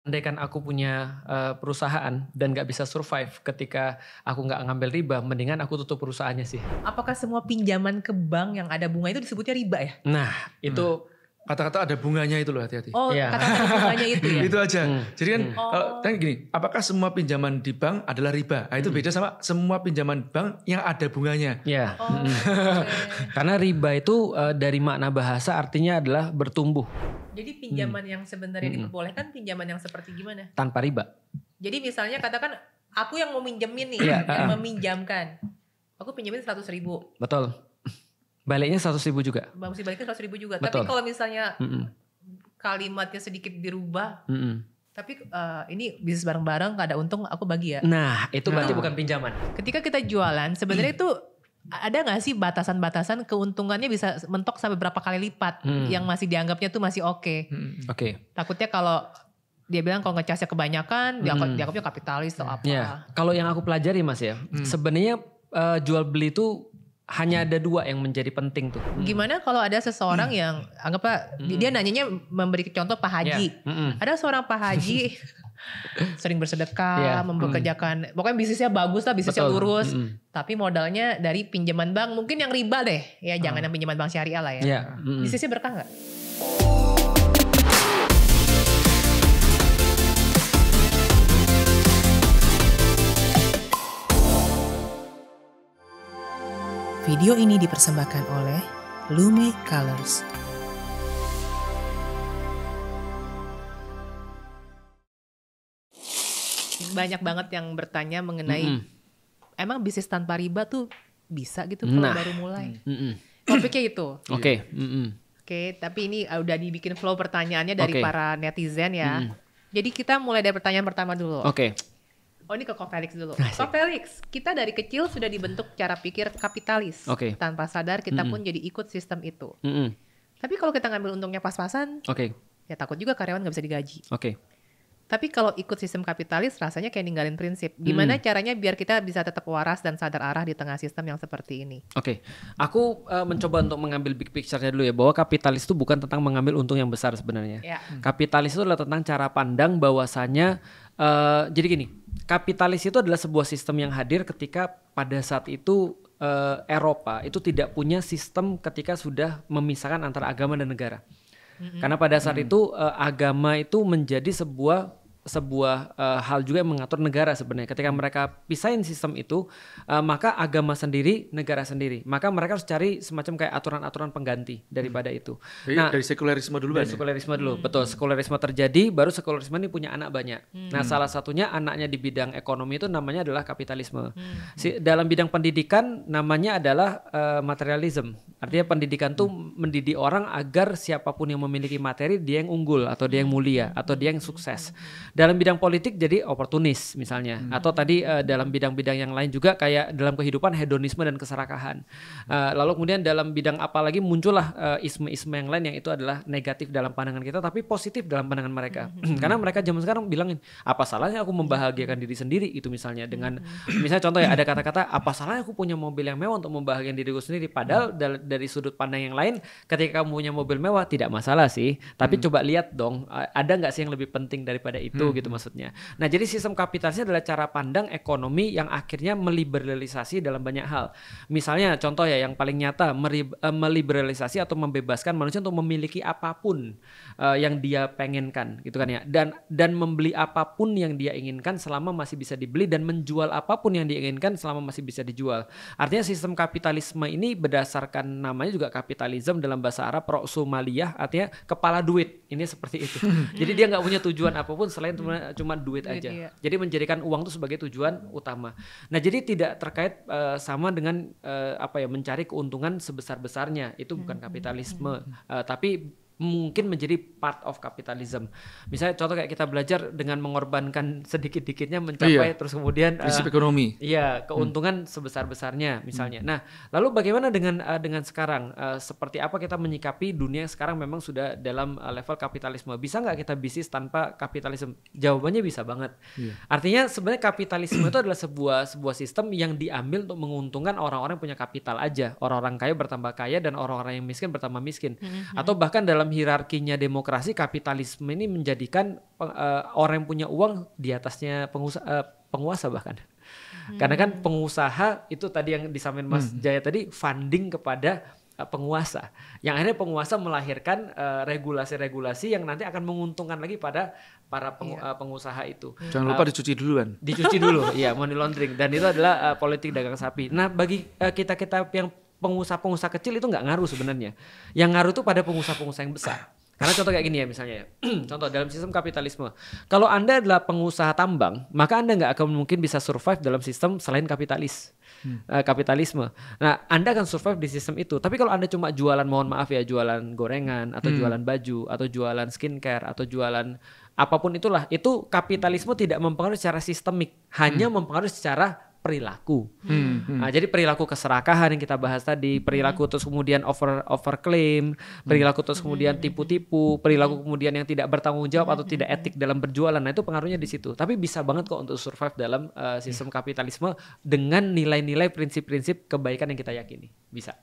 Andaikan aku punya perusahaan dan nggak bisa survive ketika aku nggak ngambil riba, mendingan aku tutup perusahaannya sih. Apakah semua pinjaman ke bank yang ada bunga itu disebutnya riba ya? Nah, itu Kata-kata ada bunganya itu loh, hati-hati. Oh, Iya. kata-kata ada bunganya itu ya? Itu aja. Jadi kan Oh. kalau tanya gini, apakah semua pinjaman di bank adalah riba? Nah, itu beda sama semua pinjaman bank yang ada bunganya. ya. Oh, oke. Karena riba itu dari makna bahasa artinya adalah bertumbuh Jadi pinjaman yang sebenarnya diperbolehkan pinjaman yang seperti gimana? tanpa riba. Jadi misalnya katakan aku yang mau minjemin nih, Iya, yang meminjamkan. Aku pinjemin 100.000. Betul. Baliknya 100.000 juga. Mesti balikin 100.000 juga. Betul. Tapi kalau misalnya Mm-mm. kalimatnya sedikit dirubah, Mm-mm. tapi ini bisnis bareng-bareng gak ada untung aku bagi ya. Nah, itu berarti bukan pinjaman. Ketika kita jualan sebenarnya itu ada gak sih batasan-batasan keuntungannya bisa mentok sampai berapa kali lipat yang masih dianggapnya tuh masih oke. Oke. Takutnya kalau dia bilang kalau ngecasnya kebanyakan dianggapnya kapitalis atau apa. Ya, kalau yang aku pelajari Mas ya, sebenarnya jual beli itu hanya ada dua yang menjadi penting tuh. Gimana kalau ada seseorang yang anggaplah dia nanyanya memberi contoh Pak Haji. Ada seorang Pak Haji sering bersedekah, mempekerjakan, pokoknya bisnisnya bagus lah, bisnisnya Betul. lurus. Tapi modalnya dari pinjaman bank, mungkin yang riba deh. Ya jangan yang pinjaman bank syariah lah ya. Iya. Bisnisnya berkah nggak? Video ini dipersembahkan oleh Lume Colors. Banyak banget yang bertanya mengenai emang bisnis tanpa riba tuh bisa gitu kalau Nah. baru mulai. Topiknya itu. Oke. Oke, tapi ini udah dibikin flow pertanyaannya dari Oke. para netizen ya. Jadi kita mulai dari pertanyaan pertama dulu. Oke. Oh ini ke Ko Felix dulu. Asik. Ko Felix, kita dari kecil sudah dibentuk cara pikir kapitalis. Oke. Tanpa sadar kita pun jadi ikut sistem itu. Mm-mm. Tapi kalau kita ngambil untungnya pas-pasan, Oke. ya takut juga karyawan gak bisa digaji. Oke. Tapi kalau ikut sistem kapitalis rasanya kayak ninggalin prinsip. Gimana caranya biar kita bisa tetap waras dan sadar arah di tengah sistem yang seperti ini? Oke, aku mencoba untuk mengambil big picture-nya dulu ya, bahwa kapitalis itu bukan tentang mengambil untung yang besar sebenarnya. Ya. Kapitalis itu adalah tentang cara pandang bahwasanya, jadi gini, kapitalis itu adalah sebuah sistem yang hadir ketika pada saat itu Eropa itu tidak punya sistem ketika sudah memisahkan antara agama dan negara. Karena pada saat itu agama itu menjadi sebuah hal juga yang mengatur negara sebenarnya. Ketika mereka pisahin sistem itu, maka agama sendiri, negara sendiri. Maka mereka harus cari semacam kayak aturan-aturan pengganti daripada itu. Jadi dari sekulerisme dulu Dari kan ya? sekulerisme dulu, betul. Sekulerisme terjadi, baru sekulerisme ini punya anak banyak. Nah, salah satunya anaknya di bidang ekonomi itu namanya adalah kapitalisme. Dalam bidang pendidikan namanya adalah materialism. Artinya pendidikan tuh mendidik orang agar siapapun yang memiliki materi dia yang unggul atau dia yang mulia atau dia yang sukses. Dalam bidang politik jadi oportunis misalnya, atau tadi dalam bidang-bidang yang lain juga kayak dalam kehidupan hedonisme dan keserakahan. Lalu kemudian dalam bidang apa lagi muncullah isme-isme yang lain yang itu adalah negatif dalam pandangan kita tapi positif dalam pandangan mereka. Karena mereka zaman sekarang bilangin apa salahnya aku membahagiakan diri sendiri itu misalnya dengan misalnya contoh ya ada kata-kata apa salahnya aku punya mobil yang mewah untuk membahagiakan diriku sendiri, padahal dari sudut pandang yang lain ketika kamu punya mobil mewah tidak masalah sih, tapi coba lihat dong ada nggak sih yang lebih penting daripada itu gitu maksudnya. Nah jadi sistem kapitalisnya adalah cara pandang ekonomi yang akhirnya meliberalisasi dalam banyak hal. Misalnya contoh ya yang paling nyata meliberalisasi atau membebaskan manusia untuk memiliki apapun yang dia pengenkan gitu kan ya, dan membeli apapun yang dia inginkan selama masih bisa dibeli dan menjual apapun yang dia inginkan selama masih bisa dijual. Artinya sistem kapitalisme ini berdasarkan namanya juga kapitalisme dalam bahasa Arab ra'sumaliyah, artinya kepala duit. Ini seperti itu. Jadi dia nggak punya tujuan apapun selain cuma duit aja. Iya. Jadi menjadikan uang itu sebagai tujuan utama. Nah, jadi tidak terkait sama dengan mencari keuntungan sebesar-besarnya. Itu bukan kapitalisme. Tapi mungkin menjadi part of capitalism. Misalnya contoh kayak kita belajar dengan mengorbankan sedikit-dikitnya mencapai terus kemudian prinsip ekonomi. Iya, keuntungan sebesar-besarnya misalnya. Nah, lalu bagaimana dengan sekarang? Seperti apa kita menyikapi dunia yang sekarang memang sudah dalam level kapitalisme? Bisa nggak kita bisnis tanpa kapitalisme? Jawabannya bisa banget. Artinya sebenarnya kapitalisme itu adalah sebuah sistem yang diambil untuk menguntungkan orang-orang yang punya kapital aja. Orang-orang kaya bertambah kaya dan orang-orang yang miskin bertambah miskin. Atau bahkan dalam dalam hierarkinya demokrasi, kapitalisme ini menjadikan orang yang punya uang di atasnya penguasa bahkan. Karena kan pengusaha itu tadi yang disampaikan Mas Jaya tadi, funding kepada penguasa. Yang akhirnya penguasa melahirkan regulasi-regulasi yang nanti akan menguntungkan lagi pada para pengusaha itu. Jangan lupa dicuci duluan. Dicuci dulu, ya, money laundering. Dan itu adalah politik dagang sapi. Nah, bagi kita yang pengusaha-pengusaha kecil itu nggak ngaruh sebenarnya. Yang ngaruh itu pada pengusaha-pengusaha yang besar. Karena contoh kayak gini ya misalnya ya. Contoh dalam sistem kapitalisme. Kalau Anda adalah pengusaha tambang, maka Anda nggak akan mungkin bisa survive dalam sistem selain kapitalisme. Nah, Anda akan survive di sistem itu. Tapi kalau Anda cuma jualan, mohon maaf ya, jualan gorengan atau jualan baju atau jualan skincare atau jualan apapun itulah, itu kapitalisme tidak mempengaruhi secara sistemik, hanya mempengaruhi secara perilaku. Nah, jadi perilaku keserakahan yang kita bahas tadi, perilaku terus kemudian overclaim, perilaku terus kemudian tipu-tipu, perilaku kemudian yang tidak bertanggung jawab atau tidak etik dalam berjualan. Nah, itu pengaruhnya di situ. Tapi bisa banget kok untuk survive dalam sistem kapitalisme dengan nilai-nilai prinsip-prinsip kebaikan yang kita yakini. Bisa.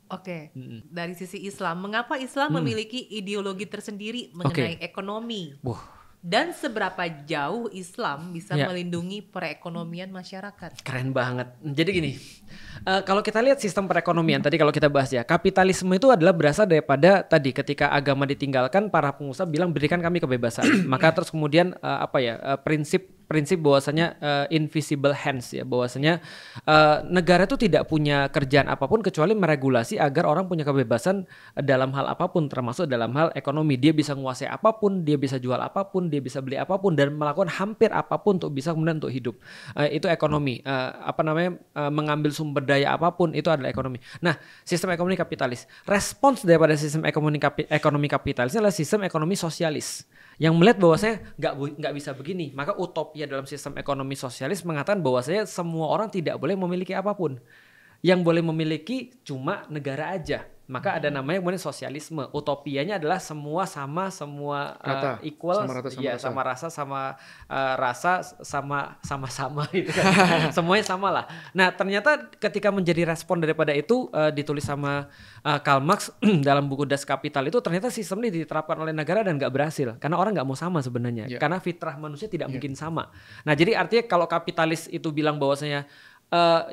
Oke, dari sisi Islam, mengapa Islam memiliki ideologi tersendiri mengenai ekonomi? Dan seberapa jauh Islam bisa melindungi perekonomian masyarakat? Keren banget. Jadi gini, kalau kita lihat sistem perekonomian tadi kalau kita bahas ya, kapitalisme itu adalah berasal daripada tadi ketika agama ditinggalkan, para pengusaha bilang berikan kami kebebasan. Maka terus kemudian prinsip bahwasanya invisible hands ya, bahwasanya negara itu tidak punya kerjaan apapun kecuali meregulasi agar orang punya kebebasan dalam hal apapun, termasuk dalam hal ekonomi. Dia bisa menguasai apapun, dia bisa jual apapun, dia bisa beli apapun dan melakukan hampir apapun untuk bisa kemudian untuk hidup. Itu ekonomi. Mengambil sumber daya apapun itu adalah ekonomi. Nah, sistem ekonomi kapitalis. Respons daripada sistem ekonomi kapitalis adalah sistem ekonomi sosialis yang melihat bahwasanya nggak bisa begini. Maka utopia dalam sistem ekonomi sosialis mengatakan bahwasanya semua orang tidak boleh memiliki apapun. Yang boleh memiliki cuma negara aja. Maka ada namanya kemudian sosialisme. Utopianya adalah semua sama, semua equal, sama rasa, sama gitu kan. Semuanya sama lah. Nah, ternyata ketika menjadi respon daripada itu ditulis sama Karl Marx dalam buku Das Kapital itu, ternyata sistem ini diterapkan oleh negara dan nggak berhasil karena orang nggak mau sama sebenarnya. Karena fitrah manusia tidak mungkin sama. Nah, jadi artinya kalau kapitalis itu bilang bahwasanya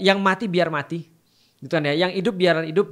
yang mati biar mati. Gitu kan ya, yang hidup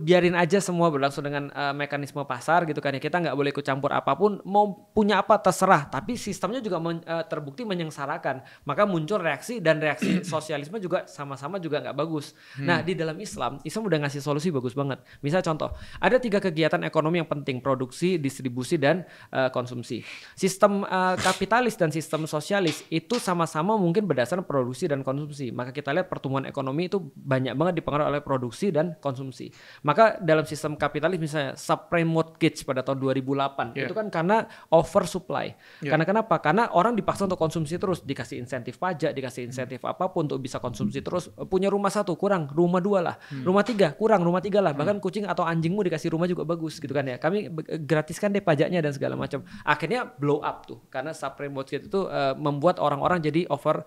biarin aja semua berlangsung dengan mekanisme pasar gitu kan ya, kita nggak boleh ikut campur apapun, mau punya apa terserah, tapi sistemnya juga terbukti menyengsarakan, maka muncul reaksi dan reaksi sosialisme juga sama-sama juga nggak bagus. Nah, di dalam Islam udah ngasih solusi bagus banget. Misal contoh, ada 3 kegiatan ekonomi yang penting, produksi, distribusi, dan konsumsi. Sistem kapitalis dan sistem sosialis itu sama-sama mungkin berdasarkan produksi dan konsumsi, maka kita lihat pertumbuhan ekonomi itu banyak banget dipengaruhi oleh produksi dan konsumsi. Maka dalam sistem kapitalis misalnya subprime mortgage pada tahun 2008 itu kan karena oversupply. Karena kenapa? Karena orang dipaksa untuk konsumsi terus, dikasih insentif pajak, dikasih insentif apapun untuk bisa konsumsi terus. Punya rumah 1 kurang, rumah 2 lah. Rumah 3 kurang, rumah 3 lah. Bahkan kucing atau anjingmu dikasih rumah juga bagus gitu kan ya. Kami gratiskan deh pajaknya dan segala macam. Akhirnya blow up tuh karena subprime mortgage itu membuat orang-orang jadi over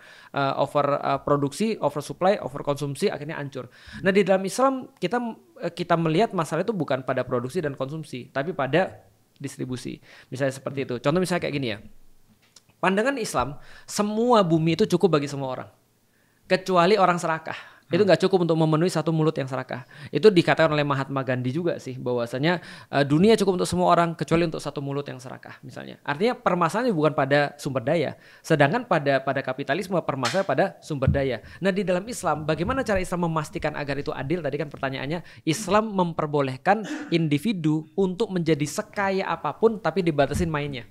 produksi, oversupply, overkonsumsi, akhirnya hancur. Nah, di dalam Islam kita melihat masalah itu bukan pada produksi dan konsumsi, tapi pada distribusi. Misalnya seperti itu. Contoh misalnya kayak gini ya. Pandangan Islam, semua bumi itu cukup bagi semua orang. Kecuali orang serakah. Itu nggak cukup untuk memenuhi 1 mulut yang serakah. Itu dikatakan oleh Mahatma Gandhi juga sih, bahwasanya dunia cukup untuk semua orang kecuali untuk 1 mulut yang serakah misalnya. Artinya permasalahannya bukan pada sumber daya, sedangkan pada kapitalisme permasalahan pada sumber daya. Nah, di dalam Islam bagaimana cara Islam memastikan agar itu adil? Tadi kan pertanyaannya, Islam memperbolehkan individu untuk menjadi sekaya apapun tapi dibatasin mainnya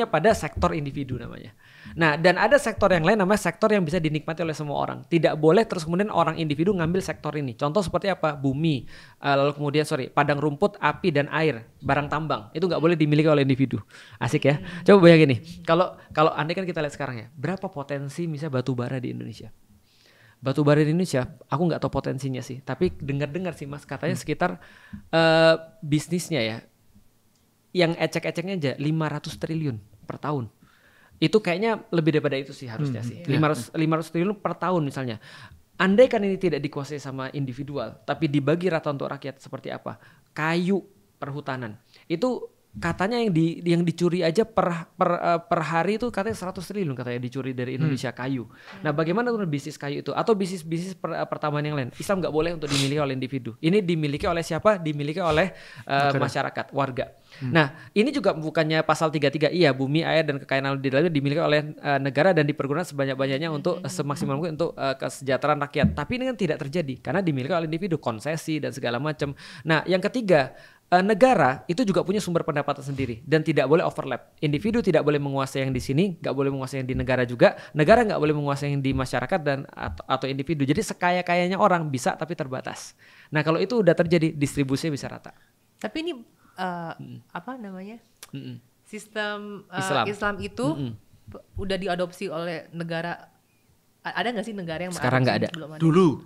pada sektor individu namanya. Nah, dan ada sektor yang lain namanya sektor yang bisa dinikmati oleh semua orang. Tidak boleh terus kemudian orang individu ngambil sektor ini. Contoh seperti apa? Bumi, lalu kemudian padang rumput, api dan air, barang tambang. Itu nggak boleh dimiliki oleh individu. Asik ya? Coba bayangin nih. Kalau andai kan kita lihat sekarang ya, berapa potensi misalnya batu bara di Indonesia? Batu bara di Indonesia, aku nggak tahu potensinya sih. Tapi dengar sih Mas, katanya sekitar bisnisnya ya, yang ecek-eceknya aja 500 triliun per tahun. Itu kayaknya lebih daripada itu sih harusnya sih. 500 triliun per tahun misalnya. Andai kan ini tidak dikuasai sama individual, tapi dibagi rata untuk rakyat, seperti apa? Kayu perhutanan. Itu katanya yang dicuri aja per hari itu katanya 100 triliun katanya dicuri dari Indonesia kayu. Nah, bagaimana dengan bisnis kayu itu atau bisnis pertambangan yang lain? Islam nggak boleh untuk dimiliki oleh individu. Ini dimiliki oleh siapa? Dimiliki oleh masyarakat, warga. Nah, ini juga bukannya pasal 33. Iya, bumi, air dan kekayaan alam di dalamnya dimiliki oleh negara dan dipergunakan sebanyak-banyaknya untuk semaksimal mungkin untuk kesejahteraan rakyat. Tapi ini kan tidak terjadi karena dimiliki oleh individu, konsesi dan segala macam. Nah, yang ketiga, negara itu juga punya sumber pendapatan sendiri dan tidak boleh overlap. Individu tidak boleh menguasai yang di sini, nggak boleh menguasai yang di negara juga. Negara nggak boleh menguasai yang di masyarakat dan atau individu. Jadi sekaya-kayanya orang bisa tapi terbatas. Nah, kalau itu udah terjadi, distribusinya bisa rata. Tapi ini apa namanya? Sistem Islam itu udah diadopsi oleh negara. Ada nggak sih negara yang sekarang nggak ada? Dulu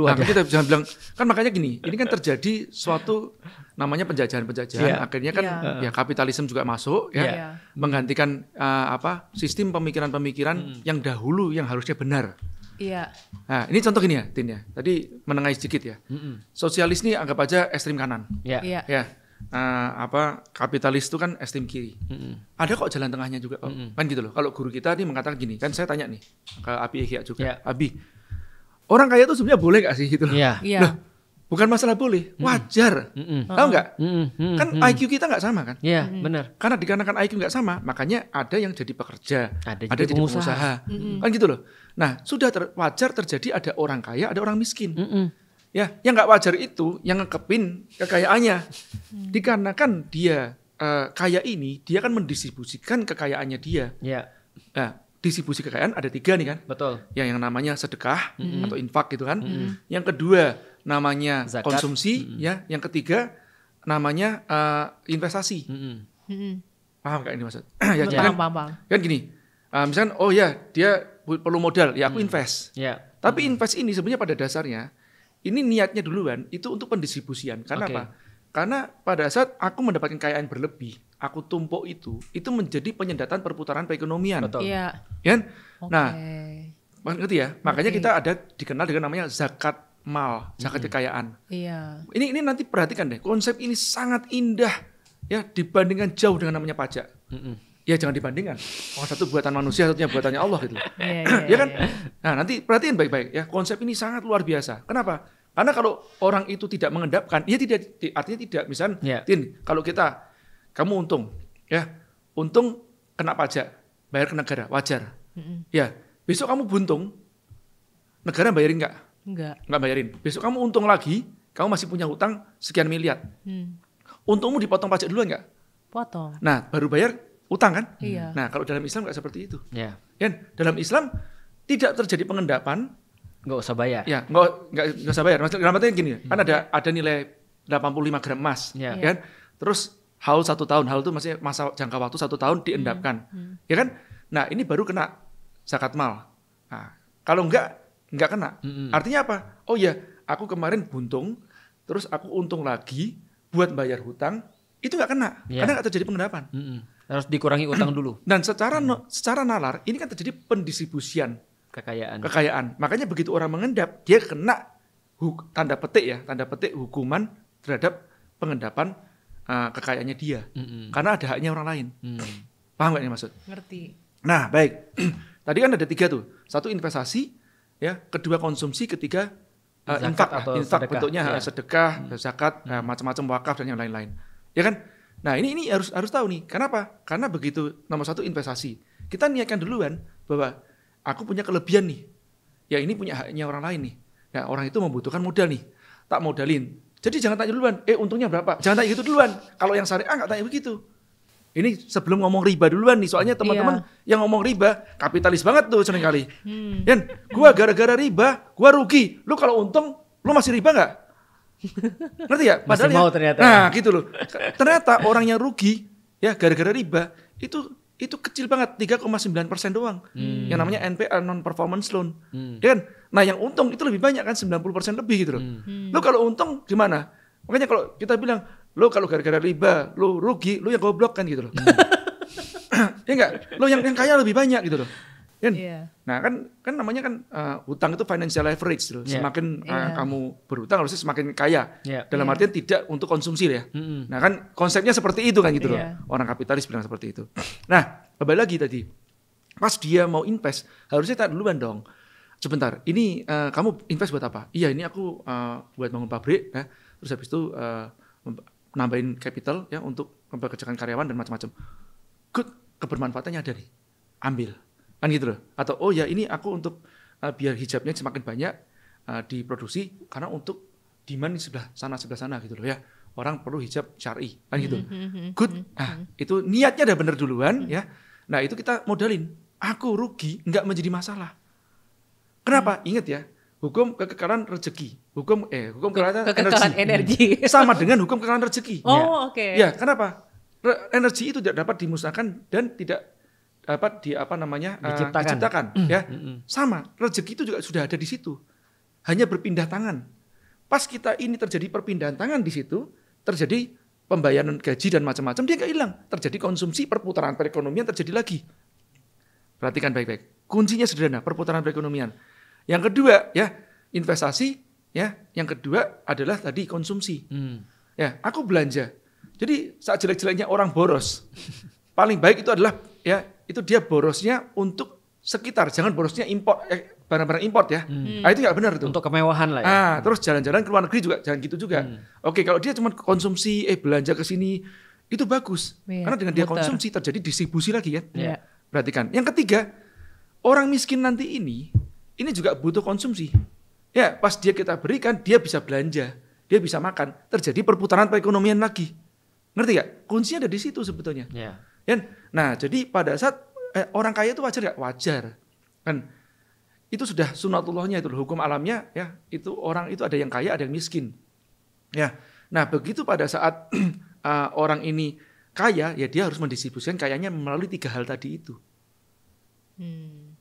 ada. Kita bisa bilang kan makanya gini, ini kan terjadi suatu namanya penjajahan, akhirnya kan ya kapitalisme juga masuk menggantikan sistem pemikiran yang dahulu yang harusnya benar. Iya. Nah, ini contoh gini ya, Tin ya. Tadi menengahi sedikit ya. Sosialis ini anggap aja ekstrem kanan. Iya. Ya. Kapitalis itu kan ekstrem kiri. Ada kok jalan tengahnya juga kan gitu loh. Kalau guru kita nih mengatakan gini, kan saya tanya nih ke Abi Ihya juga. Abi, orang kaya itu sebenarnya boleh gak sih gitu? Loh, bukan masalah boleh, wajar. Tahu nggak? Kan IQ kita nggak sama kan? Iya, benar. Karena dikarenakan IQ nggak sama, makanya ada yang jadi pekerja, ada jadi pengusaha. Kan gitu loh. Nah, sudah wajar terjadi ada orang kaya, ada orang miskin. Ya, yang nggak wajar itu yang ngekepin kekayaannya. Dikarenakan dia kaya ini, dia kan mendistribusikan kekayaannya dia. Nah, distribusi kekayaan ada 3 nih kan. Betul. Ya, yang namanya sedekah atau infak gitu kan. Yang kedua namanya zakat, konsumsi. Ya, yang ketiga namanya investasi. Paham nggak ini maksud? Paham. Kan gini, misalkan dia perlu modal, ya aku invest. Tapi invest ini sebenarnya pada dasarnya ini niatnya duluan itu untuk pendistribusian. Karena apa? Karena pada saat aku mendapatkan kekayaan berlebih, aku tumpuk itu menjadi penyedatan perputaran perekonomian. Betul. Iya. Ya? Nah, ngerti ya? Makanya kita ada dikenal dengan namanya zakat mal, zakat kekayaan. Iya. Ini nanti perhatikan deh, konsep ini sangat indah ya dibandingkan jauh dengan namanya pajak. Ya jangan dibandingkan. Satu buatan manusia, satunya buatannya Allah gitu. Ya kan? Nah, nanti perhatiin baik-baik ya, konsep ini sangat luar biasa. Kenapa? Karena kalau orang itu tidak mengendapkan, artinya tidak. Misalnya, Tin, kalau kamu untung, untung kena pajak, bayar ke negara, wajar. Ya, besok kamu buntung, negara bayarin nggak? Nggak bayarin. Besok kamu untung lagi, kamu masih punya hutang sekian miliar. Untungmu dipotong pajak duluan nggak? Potong. Nah, baru bayar utang kan? Iya. Nah, kalau dalam Islam nggak seperti itu. Dalam Islam tidak terjadi pengendapan. Nggak usah bayar. Ya, nggak usah bayar. Dalam artinya gini, kan ada nilai 85 gram emas, kan? Terus haul 1 tahun, haul itu masih masa jangka waktu 1 tahun diendapkan, ya kan? Nah, ini baru kena zakat mal. Nah, kalau nggak kena. Artinya apa? Oh ya, aku kemarin buntung, terus aku untung lagi buat bayar hutang, itu nggak kena, karena nggak terjadi pengendapan. Harus dikurangi utang dulu. Dan secara nalar, ini kan terjadi pendistribusian kekayaan. Makanya begitu orang mengendap, dia kena tanda petik hukuman terhadap pengendapan kekayaannya dia. Karena ada haknya orang lain. Paham nggak ini maksud? Ngerti. Nah, baik. Tadi kan ada 3 tuh. 1 investasi, ya. Kedua konsumsi, ketiga infak bentuknya sedekah, zakat, macam-macam wakaf dan yang lain-lain. Ya kan? Nah, ini harus tahu nih. Kenapa? Karena begitu nomor 1 investasi. Kita niatkan duluan bahwa aku punya kelebihan nih. Ya ini punya haknya orang lain nih. Ya orang itu membutuhkan modal nih. Tak modalin. Jadi jangan tanya duluan, untungnya berapa? Jangan tanya gitu duluan. Kalau yang syariah nggak tanya begitu. Ini sebelum ngomong riba duluan nih. Soalnya teman-teman yang ngomong riba, kapitalis banget tuh seringkali. Dan gua gara-gara riba, gua rugi. Lu kalau untung, lu masih riba nggak? Ngerti ya? Padahal masih mau ternyata. Nah gitu loh. Ternyata orang yang rugi, ya gara-gara riba, itu kecil banget, 3,9% doang. Yang namanya NPL, non-performance loan. Ya kan? Nah yang untung itu lebih banyak kan, 90% lebih gitu loh. Lu kalau untung gimana? Makanya kalau kita bilang, lu kalau gara-gara riba, lu rugi, lu yang goblok kan gitu loh. Ya enggak? Lu yang kaya lebih banyak gitu loh. Kan? Nah kan namanya kan hutang itu financial leverage loh. Semakin kamu berhutang harusnya semakin kaya. Dalam artian tidak untuk konsumsi ya. Nah kan konsepnya seperti itu kan gitu loh. Orang kapitalis bilang seperti itu. Nah kembali lagi tadi, pas dia mau invest harusnya tak duluan dong. Sebentar, ini kamu invest buat apa? Iya ini aku buat bangun pabrik ya. Terus habis itu nambahin capital ya untuk mempekerjakan karyawan dan macam-macam. Good, kebermanfaatannya ada nih. Ambil. Kan gitu loh. Atau oh ya ini aku untuk biar hijabnya semakin banyak diproduksi karena untuk demand di sebelah sana gitu loh ya. Orang perlu hijab syar'i kan gitu. Good. Nah, itu niatnya udah bener duluan ya. Nah, itu kita modalin. Aku rugi enggak menjadi masalah. Kenapa? Ingat ya. Hukum kekekalan rezeki. Hukum kekekalan energi. Sama dengan hukum kekekalan rezeki. Oh, oke. Ya, kenapa? Energi itu tidak dapat dimusnahkan dan tidak dapat diciptakan ya. Sama, rezeki itu juga sudah ada di situ. Hanya berpindah tangan. Pas kita ini terjadi perpindahan tangan di situ, terjadi pembayaran gaji dan macam-macam, dia nggak hilang. Terjadi konsumsi, perputaran perekonomian terjadi lagi. Perhatikan baik-baik. Kuncinya sederhana, perputaran perekonomian. Yang kedua ya, investasi ya. Yang kedua adalah tadi konsumsi. Ya, aku belanja. Jadi saat jelek-jeleknya orang boros, paling baik itu adalah ya itu dia borosnya untuk sekitar, jangan borosnya import barang-barang import ya. Nah, itu nggak benar itu. Untuk kemewahan lah ya. Terus jalan-jalan ke luar negeri juga jangan gitu juga. Oke, kalau dia cuma konsumsi belanja ke sini itu bagus. Karena dengan dia konsumsi terjadi distribusi lagi kan. Perhatikan. Yang ketiga, orang miskin nanti ini juga butuh konsumsi. Ya, pas kita berikan dia bisa belanja, dia bisa makan, terjadi perputaran perekonomian lagi. Ngerti gak? Kuncinya ada di situ sebetulnya. Nah, jadi pada saat orang kaya itu wajar gak? Wajar. Kan itu sudah sunatullahnya itu hukum alamnya ya. Itu orang itu ada yang kaya, ada yang miskin. Ya. Nah, begitu pada saat orang ini kaya, ya dia harus mendistribusikan kayanya melalui 3 hal tadi itu.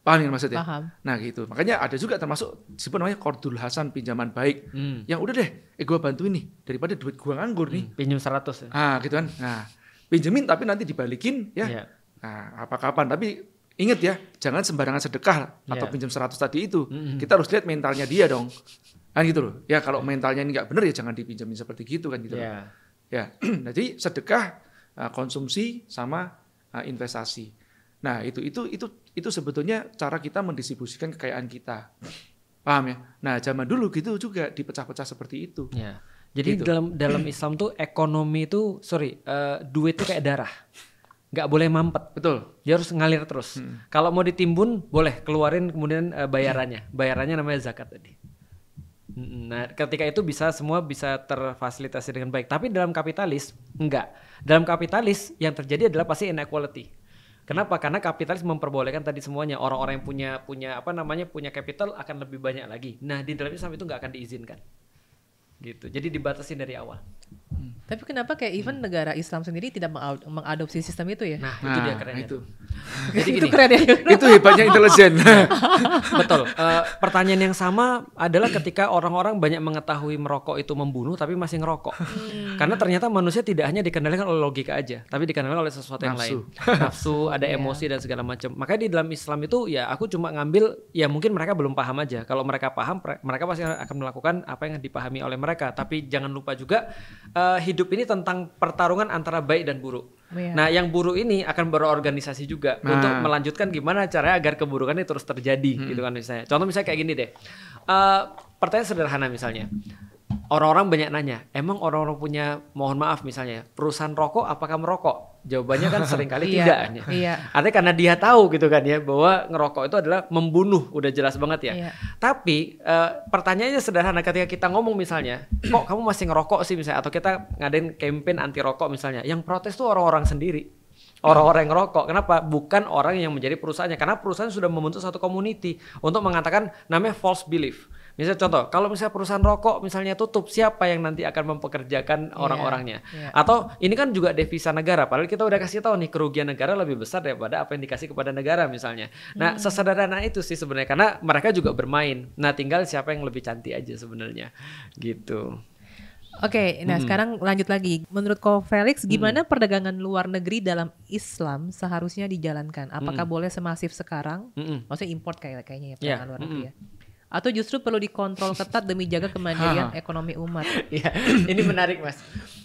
Paham yang maksudnya? Paham. Nah gitu. Makanya ada juga termasuk disebut namanya qardul hasan, pinjaman baik. Yang udah deh, gue bantuin nih daripada duit gue nganggur nih. Pinjam 100 ya. Gitu kan. Nah, pinjemin tapi nanti dibalikin ya. Nah, apa kapan. Tapi ingat ya, jangan sembarangan sedekah atau pinjam 100 tadi itu. Kita harus lihat mentalnya dia dong. Kan gitu loh. Ya kalau mentalnya ini enggak benar ya jangan dipinjemin seperti gitu kan gitu. Ya. Jadi sedekah, konsumsi sama investasi. Nah, itu sebetulnya cara kita mendistribusikan kekayaan kita. Paham ya? Nah, zaman dulu gitu juga dipecah-pecah seperti itu. Ya. Jadi gitu. dalam Islam tuh ekonomi itu duit itu kayak darah. Nggak boleh mampet. Betul. Dia harus ngalir terus. Kalau mau ditimbun boleh keluarin kemudian bayarannya. Bayarannya namanya zakat tadi. Nah, ketika itu semua bisa terfasilitasi dengan baik. Tapi dalam kapitalis enggak. Dalam kapitalis yang terjadi adalah pasti inequality. Kenapa? Karena kapitalis memperbolehkan tadi semuanya. Orang-orang yang punya capital akan lebih banyak lagi. Nah, di dalam Islam itu nggak akan diizinkan. Gitu. Jadi dibatasi dari awal. Tapi kenapa kayak even negara Islam sendiri tidak mengadopsi sistem itu ya? Nah, itu dia kerennya. Jadi gini, itu keren ya. Itu hebatnya intelijen. Betul. Pertanyaan yang sama adalah ketika orang-orang banyak mengetahui merokok itu membunuh tapi masih ngerokok. Karena ternyata manusia tidak hanya dikendalikan oleh logika aja, tapi dikendalikan oleh sesuatu yang lain. Nafsu, ada emosi dan segala macam. Makanya di dalam Islam itu ya aku cuma ngambil ya mungkin mereka belum paham aja. Kalau mereka paham, mereka pasti akan melakukan apa yang dipahami oleh mereka. Tapi jangan lupa juga hidup ini tentang pertarungan antara baik dan buruk. Nah, yang buruk ini akan berorganisasi juga untuk melanjutkan gimana caranya agar keburukan ini terus terjadi gitu kan misalnya. Contoh misalnya kayak gini deh. Pertanyaan sederhana misalnya. Orang-orang banyak nanya, emang orang-orang punya, mohon maaf misalnya, perusahaan rokok apakah merokok? Jawabannya kan seringkali tidak. Artinya karena dia tahu gitu kan ya, bahwa ngerokok itu adalah membunuh, udah jelas banget ya. Tapi pertanyaannya sederhana, ketika kita ngomong misalnya, kok kamu masih ngerokok sih misalnya, atau kita ngadain campaign anti rokok misalnya, yang protes tuh orang-orang sendiri. Orang-orang yang ngerokok. Kenapa? Bukan orang yang menjadi perusahaannya. Karena perusahaan sudah membentuk satu community untuk mengatakan namanya false belief. Misalnya contoh, kalau misalnya perusahaan rokok misalnya tutup, siapa yang nanti akan mempekerjakan orang-orangnya? Atau ini kan juga devisa negara, padahal kita udah kasih tahu nih kerugian negara lebih besar daripada apa yang dikasih kepada negara misalnya. Nah, sesederhana itu sih sebenarnya, karena mereka juga bermain. Nah, tinggal siapa yang lebih cantik aja sebenarnya, gitu. Oke, nah sekarang lanjut lagi. Menurut Ko Felix, gimana perdagangan luar negeri dalam Islam seharusnya dijalankan? Apakah boleh semasif sekarang? Maksudnya import kayaknya ya perdagangan luar negeri ya. Atau justru perlu dikontrol ketat demi jaga kemandirian ekonomi umat? Ya, ini menarik Mas.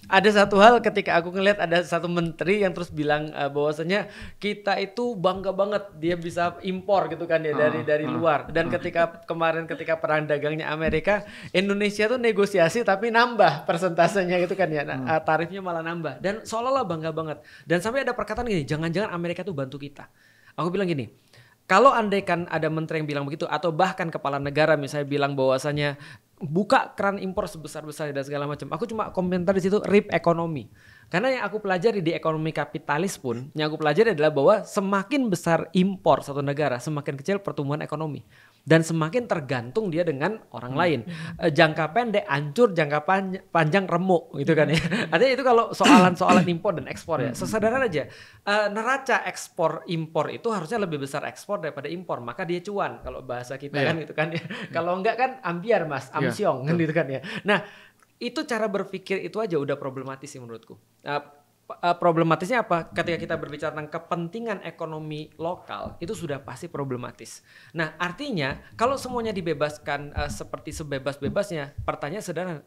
Ada satu hal ketika aku ngelihat ada satu menteri yang terus bilang bahwasanya kita itu bangga banget dia bisa impor gitu kan ya dari luar. Dan ketika perang dagangnya Amerika, Indonesia tuh negosiasi tapi nambah persentasenya gitu kan ya. Tarifnya malah nambah dan seolah-olah bangga banget. Dan sampai ada perkataan gini, jangan-jangan Amerika tuh bantu kita. Aku bilang gini, kalau andaikan ada menteri yang bilang begitu atau bahkan kepala negara misalnya bilang bahwasanya buka keran impor sebesar-besarnya dan segala macam, aku cuma komentar di situ rip ekonomi. Karena yang aku pelajari di ekonomi kapitalis pun, yang aku pelajari adalah bahwa semakin besar impor satu negara, semakin kecil pertumbuhan ekonomi. Dan semakin tergantung dia dengan orang lain. Jangka pendek hancur, jangka panjang remuk gitu kan ya. Artinya itu kalau soalan impor dan ekspor ya. Sesederhana aja. Neraca ekspor impor itu harusnya lebih besar ekspor daripada impor. Maka dia cuan kalau bahasa kita kan gitu kan ya. Kalau enggak kan ambiar Mas, amsyong kan gitu kan ya. Nah, itu cara berpikir itu aja udah problematis sih menurutku. Problematisnya apa? Ketika kita berbicara tentang kepentingan ekonomi lokal, itu sudah pasti problematis. Nah, artinya kalau semuanya dibebaskan seperti sebebas-bebasnya, pertanyaan sederhana,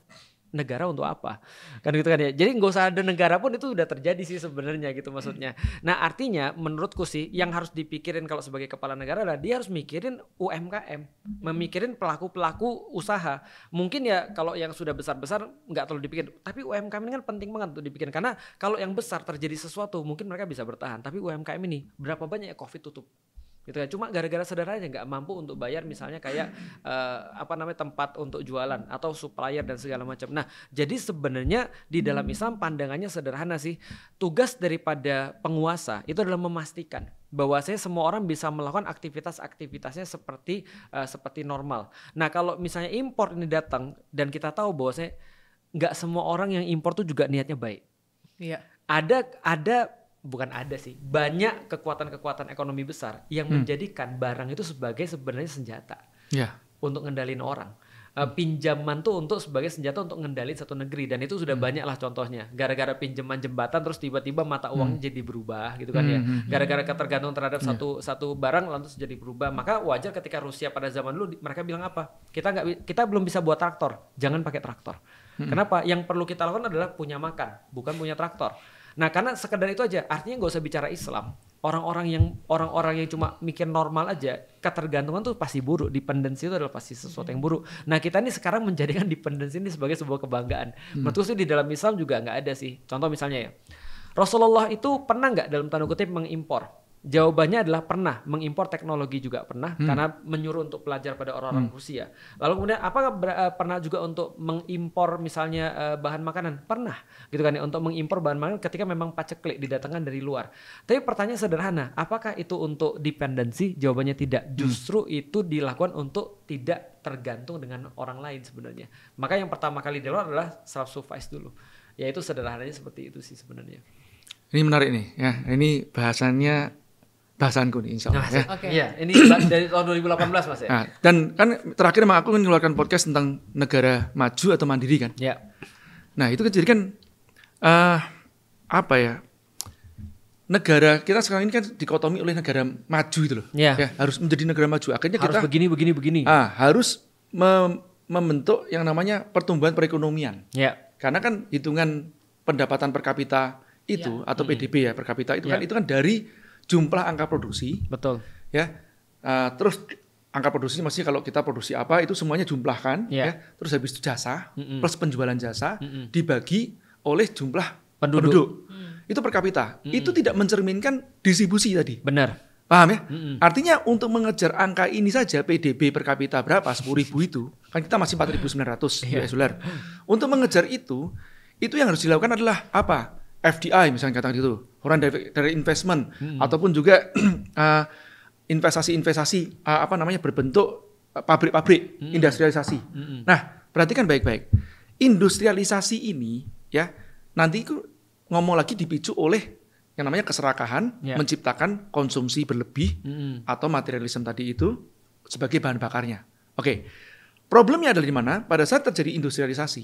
negara untuk apa? Kan gitu kan ya. Jadi nggak usah ada negara pun itu udah terjadi sih sebenarnya gitu maksudnya. Nah, artinya menurutku sih yang harus dipikirin kalau sebagai kepala negara adalah dia harus mikirin UMKM, memikirin pelaku-pelaku usaha. Mungkin ya kalau yang sudah besar-besar nggak terlalu dipikirin, tapi UMKM ini kan penting banget untuk dipikirin karena kalau yang besar terjadi sesuatu mungkin mereka bisa bertahan, tapi UMKM ini berapa banyak ya Covid tutup. Gitu kan. Cuma gara-gara sederhananya nggak mampu untuk bayar misalnya kayak tempat untuk jualan atau supplier dan segala macam. Nah, jadi sebenarnya di dalam Islam pandangannya sederhana sih. Tugas daripada penguasa itu adalah memastikan bahwasanya semua orang bisa melakukan aktivitas-aktivitasnya seperti normal. Nah, kalau misalnya impor ini datang dan kita tahu bahwasanya nggak semua orang yang impor tuh juga niatnya baik. Iya. Banyak kekuatan-kekuatan ekonomi besar yang menjadikan barang itu sebagai sebenarnya senjata untuk ngendalin orang. Pinjaman tuh sebagai senjata untuk ngendalin satu negeri dan itu sudah banyak lah contohnya. Gara-gara pinjaman jembatan terus tiba-tiba mata uangnya jadi berubah gitu kan ya. Gara-gara ketergantungan terhadap satu barang lantas jadi berubah. Maka wajar ketika Rusia pada zaman dulu mereka bilang apa? Kita belum bisa buat traktor, jangan pakai traktor. Kenapa? Yang perlu kita lakukan adalah punya makan, bukan punya traktor. Nah, karena sekedar itu aja, artinya nggak usah bicara Islam. Orang-orang yang cuma mikir normal aja, ketergantungan tuh pasti buruk. Dependensi itu adalah pasti sesuatu yang buruk. Nah, kita ini sekarang menjadikan dependensi ini sebagai sebuah kebanggaan. Menurutku sih di dalam Islam juga nggak ada sih. Contoh misalnya ya, Rasulullah itu pernah nggak dalam tanda kutip mengimpor? Jawabannya adalah pernah, mengimpor teknologi juga pernah karena menyuruh untuk belajar pada orang-orang Rusia. Lalu kemudian apakah pernah juga untuk mengimpor misalnya bahan makanan? Pernah, gitu kan ya, untuk mengimpor bahan makanan ketika memang paceklik didatangkan dari luar. Tapi pertanyaan sederhana, apakah itu untuk dependensi? Jawabannya tidak. Justru itu dilakukan untuk tidak tergantung dengan orang lain sebenarnya. Maka yang pertama kali di luar adalah self-suffice dulu. Yaitu sederhananya seperti itu sih sebenarnya. Ini menarik nih ya. Ini bahasanku nih insya Allah ya. Okay. Iya, ini dari tahun 2018 Mas ya. Nah, dan kan terakhir aku mengeluarkan podcast tentang negara maju atau mandiri kan. Iya. Nah itu kan jadi kan negara kita sekarang ini kan dikotomi oleh negara maju itu loh. Yeah. Ya, harus menjadi negara maju. Akhirnya harus kita begini. Harus membentuk yang namanya pertumbuhan perekonomian. Yeah. Karena kan hitungan pendapatan per kapita itu atau PDB ya per kapita itu kan dari jumlah angka produksi. Betul. Ya. Terus angka produksi maksudnya kalau kita produksi apa itu semuanya jumlahkan ya. Terus habis itu jasa plus penjualan jasa dibagi oleh jumlah penduduk. Itu per kapita. Itu tidak mencerminkan distribusi tadi. Benar. Paham ya? Artinya untuk mengejar angka ini saja PDB per kapita berapa? 10.000 itu. Kan kita masih 4.900 US dollar. Untuk mengejar itu yang harus dilakukan adalah apa? FDI misalnya katakan gitu. Foreign direct investment ataupun juga investasi berbentuk pabrik-pabrik, industrialisasi. Nah, perhatikan baik-baik. Industrialisasi ini ya nanti itu ngomong lagi dipicu oleh yang namanya keserakahan, menciptakan konsumsi berlebih atau materialisme tadi itu sebagai bahan bakarnya. Oke. Problemnya adalah di mana pada saat terjadi industrialisasi,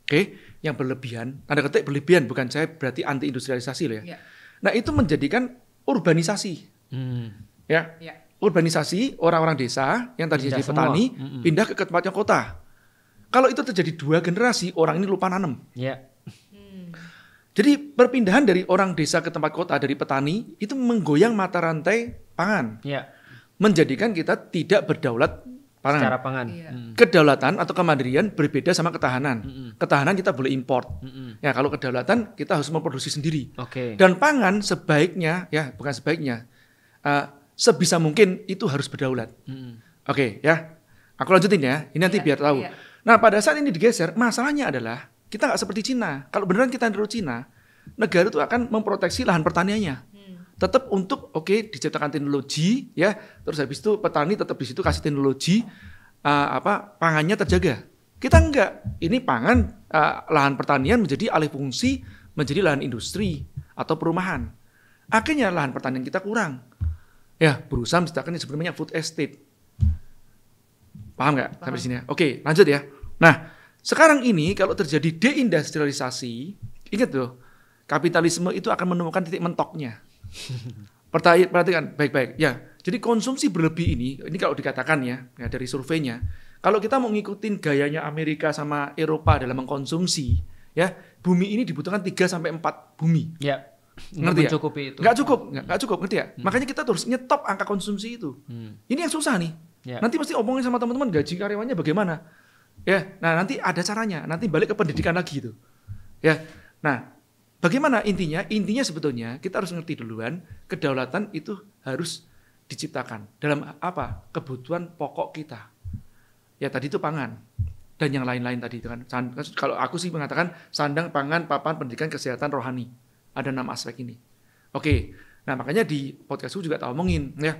Oke, yang berlebihan, tanda ketik berlebihan, bukan saya berarti anti industrialisasi loh ya. Nah itu menjadikan urbanisasi, ya. Urbanisasi orang-orang desa yang tadi jadi petani pindah ke tempatnya kota. Kalau itu terjadi 2 generasi, orang ini lupa nanam. Jadi perpindahan dari orang desa ke tempat kota dari petani itu menggoyang mata rantai pangan, menjadikan kita tidak berdaulat pangan. Secara pangan. Kedaulatan atau kemandirian berbeda sama ketahanan. Ketahanan kita boleh import. Ya kalau kedaulatan kita harus memproduksi sendiri. Dan pangan sebaiknya, ya bukan sebaiknya, sebisa mungkin itu harus berdaulat. Ya. Aku lanjutin ya. Ini nanti biar tahu. Nah pada saat ini digeser, masalahnya adalah kita nggak seperti Cina. Kalau beneran kita niru Cina, negara itu akan memproteksi lahan pertaniannya. Tetap untuk diciptakan teknologi ya, terus habis itu petani tetap di situ kasih teknologi pangannya terjaga. Kita enggak. Ini pangan lahan pertanian menjadi alih fungsi menjadi lahan industri atau perumahan. Akhirnya lahan pertanian kita kurang. Ya, berusaha menciptakan yang sebenarnya food estate. Paham nggak sampai sini? Oke, lanjut ya. Nah, sekarang ini kalau terjadi deindustrialisasi, ingat loh, kapitalisme itu akan menemukan titik mentoknya. Perhatikan baik-baik. Ya, jadi konsumsi berlebih ini kalau dikatakan ya dari surveinya, kalau kita mau ngikutin gayanya Amerika sama Eropa dalam mengkonsumsi, ya bumi ini dibutuhkan 3 sampai 4 bumi. Ya. Ngerti ya? Itu. Nggak cukup, ngerti ya? Makanya kita terus nyetop angka konsumsi itu. Ini yang susah nih. Nanti mesti omongin sama teman-teman gaji karyawannya bagaimana. Ya, nah nanti ada caranya. Nanti balik ke pendidikan lagi itu. Ya, nah. Bagaimana intinya? Intinya sebetulnya kita harus ngerti duluan kedaulatan itu harus diciptakan dalam apa? Kebutuhan pokok kita. Ya tadi itu pangan dan yang lain-lain tadi itu kan. Kalau aku sih mengatakan sandang, pangan, papan, pendidikan, kesehatan, rohani. Ada 6 aspek ini. Oke. Nah makanya di podcastku juga tak omongin ya.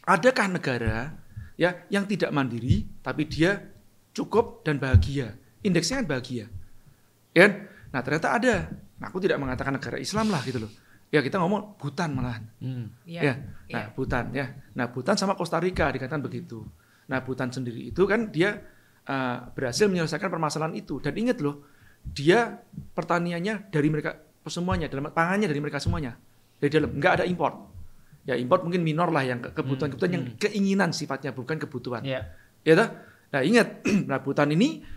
Adakah negara ya yang tidak mandiri tapi dia cukup dan bahagia? Indeksnya kan bahagia. Ya. Nah ternyata ada. Nah, aku tidak mengatakan negara Islam lah gitu loh. Ya kita ngomong Bhutan malahan. Nah Bhutan ya. Nah Bhutan sama Costa Rica dikatakan begitu. Nah Bhutan sendiri itu kan dia berhasil menyelesaikan permasalahan itu. Dan ingat loh, dia pertaniannya dari mereka semuanya, dalam pangannya dari mereka semuanya. Dari dalam, nggak ada import. Ya import mungkin minor lah yang kebutuhan-kebutuhan yang keinginan sifatnya bukan kebutuhan. Ya toh? Nah ingat, nah Bhutan ini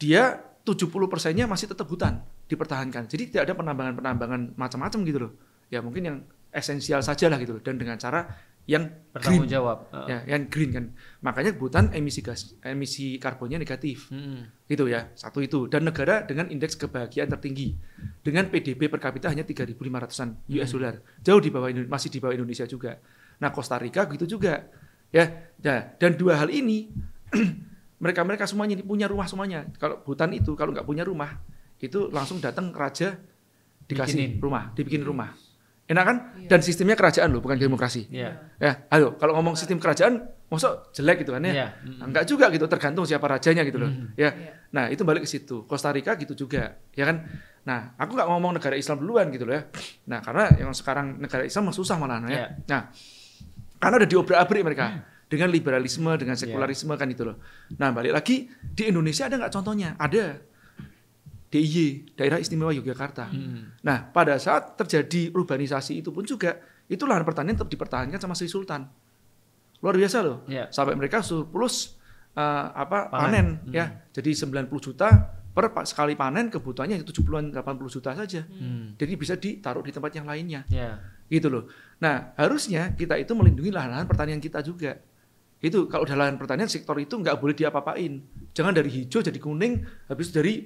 dia 70%-nya masih tetap hutan dipertahankan. Jadi tidak ada penambangan macam-macam gitu loh. Ya mungkin yang esensial saja lah gitu loh. Dan dengan cara yang bertanggung jawab. Ya, yang green kan. Makanya Bhutan emisi karbonnya negatif. Gitu ya. Satu itu. Dan negara dengan indeks kebahagiaan tertinggi. Dengan PDB per kapita hanya 3.500-an US dollar. Jauh di bawah masih di bawah Indonesia juga. Nah, Costa Rica gitu juga. Ya. Dan 2 hal ini mereka semuanya punya rumah semuanya. Kalau Bhutan itu kalau nggak punya rumah, itu langsung datang raja dikasih rumah, dibikin rumah. Enak kan? Dan sistemnya kerajaan loh, bukan demokrasi. Ya, ayo kalau ngomong sistem kerajaan, maksud jelek gitu kan ya? Enggak juga gitu, tergantung siapa rajanya gitu loh. Ya. Nah itu balik ke situ. Costa Rica gitu juga, ya kan? Nah aku nggak ngomong negara Islam duluan gitu loh ya. Nah karena yang sekarang negara Islam susah malah ya. Nah karena udah diobrak-abrik mereka. Dengan liberalisme, dengan sekularisme kan itu loh. Nah balik lagi, di Indonesia ada nggak contohnya? Ada. DIY, Daerah Istimewa Yogyakarta. Nah pada saat terjadi urbanisasi itu pun juga, itu lahan pertanian tetap dipertahankan sama Sri Sultan. Luar biasa loh. Sampai mereka surplus panen. Ya. Jadi 90 juta per sekali panen, kebutuhannya 70-an 80 juta saja. Jadi bisa ditaruh di tempat yang lainnya. Gitu loh. Nah harusnya kita itu melindungi lahan-lahan pertanian kita juga. Itu kalau udah lahan pertanian sektor itu nggak boleh diapa-apain. Jangan dari hijau jadi kuning, habis dari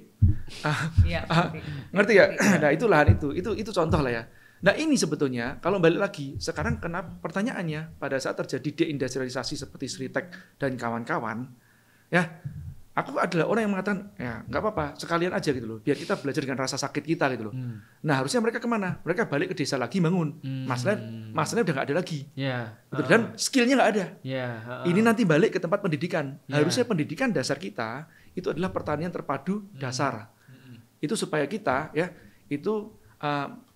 ngerti ya? Nah itu lahan itu contoh lah ya. Nah ini sebetulnya kalau balik lagi sekarang kenapa pertanyaannya pada saat terjadi deindustrialisasi seperti Sritek dan kawan-kawan, ya aku adalah orang yang mengatakan ya nggak apa-apa sekalian aja gitu loh, biar kita belajar dengan rasa sakit kita gitu loh. Nah harusnya mereka kemana? Mereka balik ke desa lagi bangun. Masalahnya udah nggak ada lagi. Dan skillnya nggak ada. Ini nanti balik ke tempat pendidikan. Harusnya pendidikan dasar kita itu adalah pertanian terpadu dasar. Itu supaya kita ya itu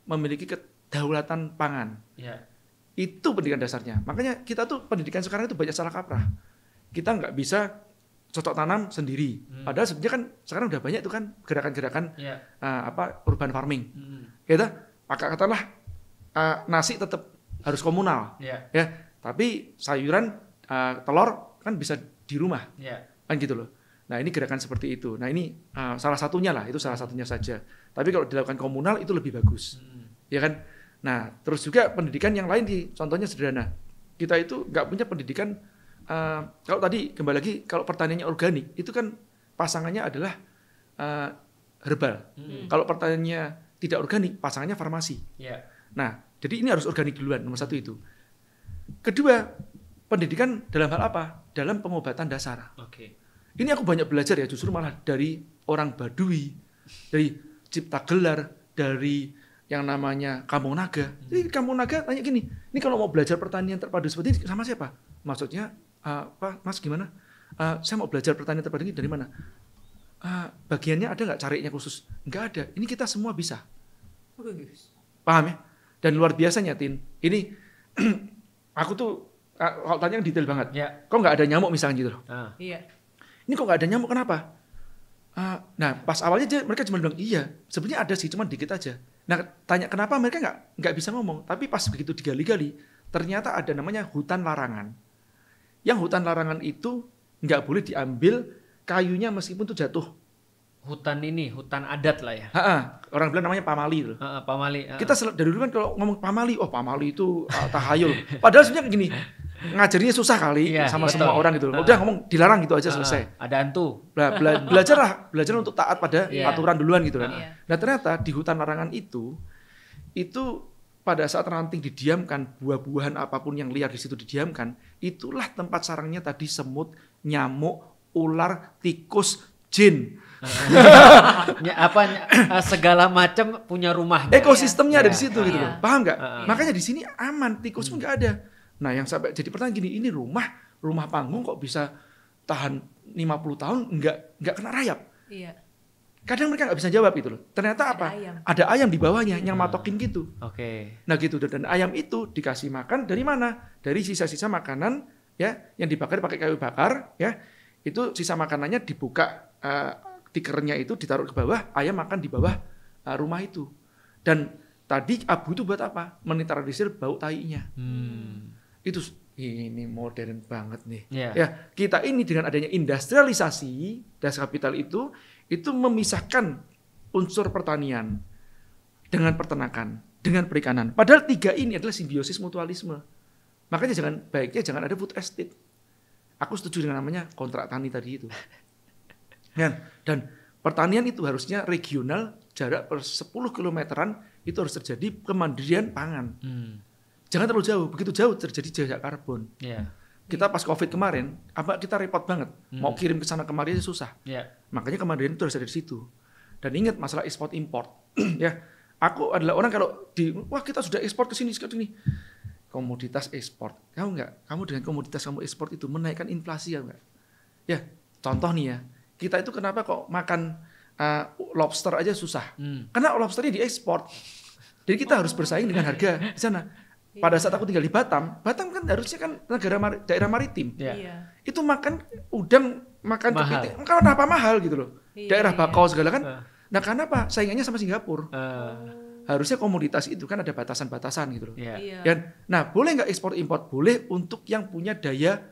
memiliki kedaulatan pangan. Itu pendidikan dasarnya. Makanya kita tuh pendidikan sekarang itu banyak salah kaprah. Kita nggak bisa cocok tanam sendiri. Padahal sebenarnya kan sekarang udah banyak itu kan gerakan-gerakan urban farming. Kita katakanlah nasi tetap harus komunal, ya. Tapi sayuran, telur kan bisa di rumah, kan gitu loh. Nah ini gerakan seperti itu. Nah ini salah satunya lah, itu salah satunya saja. Tapi kalau dilakukan komunal itu lebih bagus, ya kan. Nah terus juga pendidikan yang lain contohnya sederhana. Kita itu nggak punya pendidikan. Kalau tadi kembali lagi kalau pertaniannya organik itu kan pasangannya adalah herbal. Kalau pertaniannya tidak organik pasangannya farmasi. Nah jadi ini harus organik duluan, nomor satu itu. Kedua, pendidikan dalam hal apa? Dalam pengobatan dasar. Ini aku banyak belajar ya justru malah dari orang Baduy, dari Cipta Gelar, dari yang namanya Kampung Naga. Jadi Kampung Naga tanya gini, ini kalau mau belajar pertanian terpadu seperti ini sama siapa? Maksudnya Pak, Mas gimana? Saya mau belajar pertanian terpadu ini dari mana? Bagiannya ada nggak cariknya khusus? Nggak ada. Ini kita semua bisa. Paham ya? Dan luar biasanya, Tin. Ini aku tuh kalau tanya detail banget. Kok nggak ada nyamuk misalnya gitu loh? Ini kok nggak ada nyamuk kenapa? Nah pas awalnya mereka cuma bilang iya. Sebenarnya ada sih, cuma dikit aja. Nah tanya kenapa mereka nggak bisa ngomong. Tapi pas begitu digali-gali, ternyata ada namanya hutan larangan. Yang hutan larangan itu nggak boleh diambil kayunya meskipun itu jatuh. Hutan ini, hutan adat lah ya. Orang bilang namanya pamali loh. Pamali. Kita dari dulu kan kalau ngomong pamali, pamali itu tahayul. Padahal sebenarnya gini, ngajarinya susah kali sama semua orang gitu. Udah ngomong dilarang gitu aja selesai. Ada hantu. Belajar untuk taat pada aturan duluan gitu kan. Nah ternyata di hutan larangan itu pada saat ranting didiamkan, buah-buahan apapun yang liar di situ didiamkan, itulah tempat sarangnya tadi semut, nyamuk, ular, tikus, jin. Segala macam punya rumah. Ekosistemnya ada di situ gitu loh. Paham nggak? Makanya di sini aman, tikus pun nggak ada. Nah yang sampai jadi pertanyaan gini, ini rumah panggung kok bisa tahan 50 tahun nggak kena rayap? Kadang mereka nggak bisa jawab gitu loh. Ternyata apa? Ada ayam di bawahnya yang matokin gitu. Nah gitu, dan ayam itu dikasih makan dari mana? Dari sisa-sisa makanan ya yang dibakar pakai kayu bakar ya. Itu sisa makanannya dibuka tikernya itu ditaruh ke bawah, ayam makan di bawah rumah itu. Dan tadi abu itu buat apa? Menetralisir bau tainya. Itu ini modern banget nih. Ya, kita ini dengan adanya industrialisasi das kapital itu memisahkan unsur pertanian dengan peternakan, dengan perikanan. Padahal tiga ini adalah simbiosis mutualisme. Makanya baiknya jangan ada food estate. Aku setuju dengan namanya kontrak tani tadi itu. Dan pertanian itu harusnya regional, jarak per 10 kilometeran itu harus terjadi kemandirian pangan. Jangan terlalu jauh, begitu jauh terjadi jejak karbon. Kita pas COVID kemarin, kita repot banget. Mau kirim ke sana kemari aja susah. Makanya kemandirian itu harus ada di situ. Dan ingat masalah ekspor import. Ya, aku adalah orang kalau kita sudah ekspor ke sini. Komoditas ekspor. Kamu dengan komoditas kamu ekspor itu menaikkan inflasi ya enggak? Ya, contoh nih ya. Kita itu kenapa kok makan lobster aja susah? Karena lobsternya diekspor. Jadi kita harus bersaing dengan harga di sana. Pada saat aku tinggal di Batam kan harusnya kan daerah maritim. Itu makan udang, makan kepiting, kenapa mahal gitu loh. Daerah bakau segala kan. Nah kenapa? Saingannya sama Singapura. Harusnya komoditas itu kan ada batasan-batasan gitu loh. Nah boleh nggak ekspor impor? Boleh untuk yang punya daya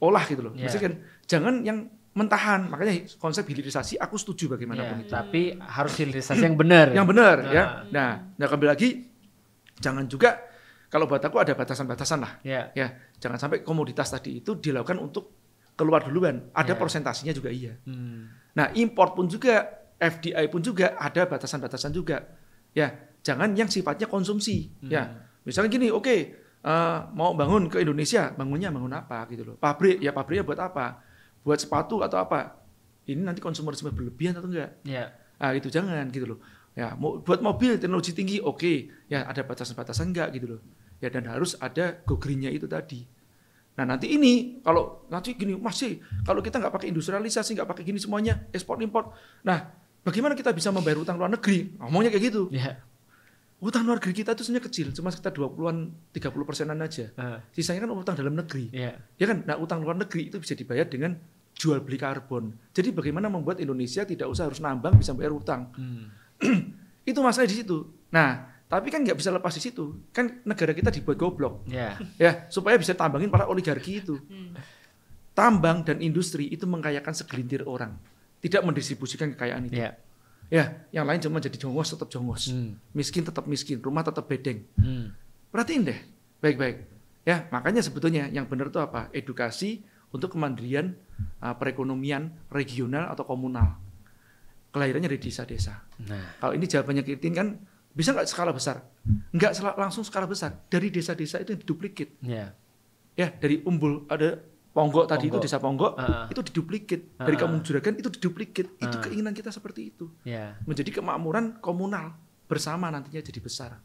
olah gitu loh. Maksudnya kan jangan yang mentahan. Makanya konsep hilirisasi aku setuju bagaimanapun itu. Tapi harus hilirisasi yang benar. Yang benar ya. Nah kembali lagi jangan juga kalau buat aku ada batasan-batasan lah. Ya, jangan sampai komoditas tadi itu dilakukan untuk keluar duluan. Ada persentasinya juga iya. Nah, import pun juga, FDI pun juga ada batasan-batasan juga. Ya, jangan yang sifatnya konsumsi. Ya, misalnya gini, mau bangun ke Indonesia, bangunnya bangun apa gitu loh. Pabriknya buat apa? Buat sepatu atau apa? Ini nanti konsumerisme berlebihan atau enggak? Itu jangan gitu loh. Ya, buat mobil teknologi tinggi, ya ada batasan-batasan enggak gitu loh. Ya dan harus ada go green-nya itu tadi. Nah nanti gini kalau kita nggak pakai industrialisasi, nggak pakai gini semuanya ekspor import. Nah bagaimana kita bisa membayar utang luar negeri? Ngomongnya kayak gitu. Utang luar negeri kita itu sebenarnya kecil, cuma sekitar 20-an, 30%-an aja. Sisanya kan utang dalam negeri. Ya kan? Nah, utang luar negeri itu bisa dibayar dengan jual beli karbon. Jadi bagaimana membuat Indonesia tidak usah harus nambang bisa bayar utang. Itu masalah di situ. Nah, tapi kan nggak bisa lepas di situ. Kan negara kita dibuat goblok. Ya, supaya bisa tambangin para oligarki itu. Tambang dan industri itu mengkayakan segelintir orang, tidak mendistribusikan kekayaan itu. Ya, yang lain cuma jadi jongos tetap jongos, miskin tetap miskin, rumah tetap bedeng. Perhatiin deh, baik-baik. Ya, makanya sebetulnya yang benar itu apa? Edukasi untuk kemandirian perekonomian regional atau komunal. Kelahirannya dari desa-desa. Kalau ini jawabannya Kirtin kan bisa nggak skala besar? Nggak langsung skala besar. Dari desa-desa itu diduplikit. Ya, dari Umbul ada Ponggok tadi itu desa Ponggok itu diduplikit, dari Kampung Juragan itu diduplikit. Itu keinginan kita seperti itu. Menjadi kemakmuran komunal bersama nantinya jadi besar.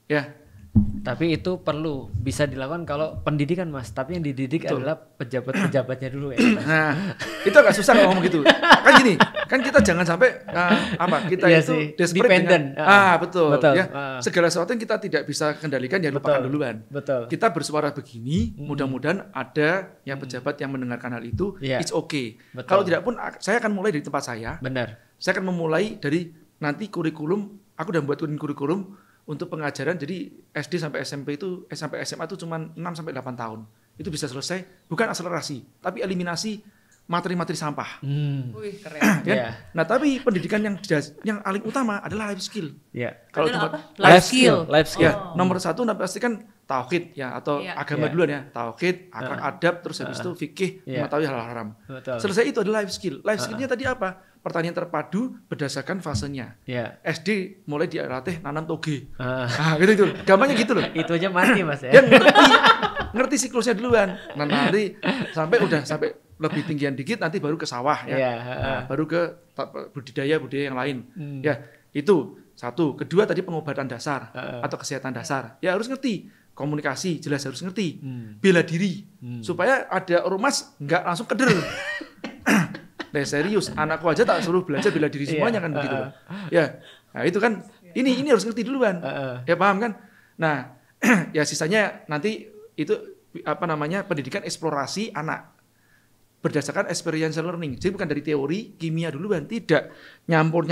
Ya. Tapi itu perlu bisa dilakukan kalau pendidikan, Mas. Tapi yang dididik adalah pejabat-pejabatnya dulu ya. Nah, itu agak susah ngomong gitu. Kan gini, kan kita jangan sampai kita itu desperate dengan betul. Ya. Segala sesuatu yang kita tidak bisa kendalikan ya lupakan duluan. Kita bersuara begini, mudah-mudahan ada yang pejabat yang mendengarkan hal itu, it's okay. Kalau tidak pun saya akan mulai dari tempat saya. Saya akan memulai dari nanti kurikulum, aku udah buat kurikulum untuk pengajaran, jadi SD sampai SMP itu sampai SMA itu cuma 6 sampai 8 tahun. Itu bisa selesai, bukan akselerasi, tapi eliminasi materi-materi sampah. Wih, keren. Ya? Nah, tapi pendidikan yang paling utama adalah life skill. Kalau apa? Life skill. Ya, nomor satu pasti kan tauhid ya, atau agama duluan ya. Tauhid, akhlak adab, terus habis itu fikih, mengetahui hal haram. Selesai itu adalah life skill. Life skillnya tadi apa? Pertanian terpadu berdasarkan fasenya. SD mulai dilatih nanam toge. Gitu. Gampangnya gitu loh. Itu aja mati, Mas ya. Dia ngerti siklusnya duluan. Nah, nanti sampai lebih tinggian dikit nanti baru ke sawah ya. Baru ke budidaya yang lain. Ya, itu satu. Kedua tadi pengobatan dasar atau kesehatan dasar. Ya harus ngerti. Komunikasi jelas harus ngerti. Bela diri supaya ada ormas nggak langsung keder. Serius, anakku aja tak suruh belajar bela diri semuanya kan begitu loh. Ya, nah itu kan ini harus ngerti duluan. Ya paham kan? Nah, ya sisanya nanti itu pendidikan eksplorasi anak berdasarkan experiential learning. Jadi bukan dari teori kimia duluan, tidak nyampur.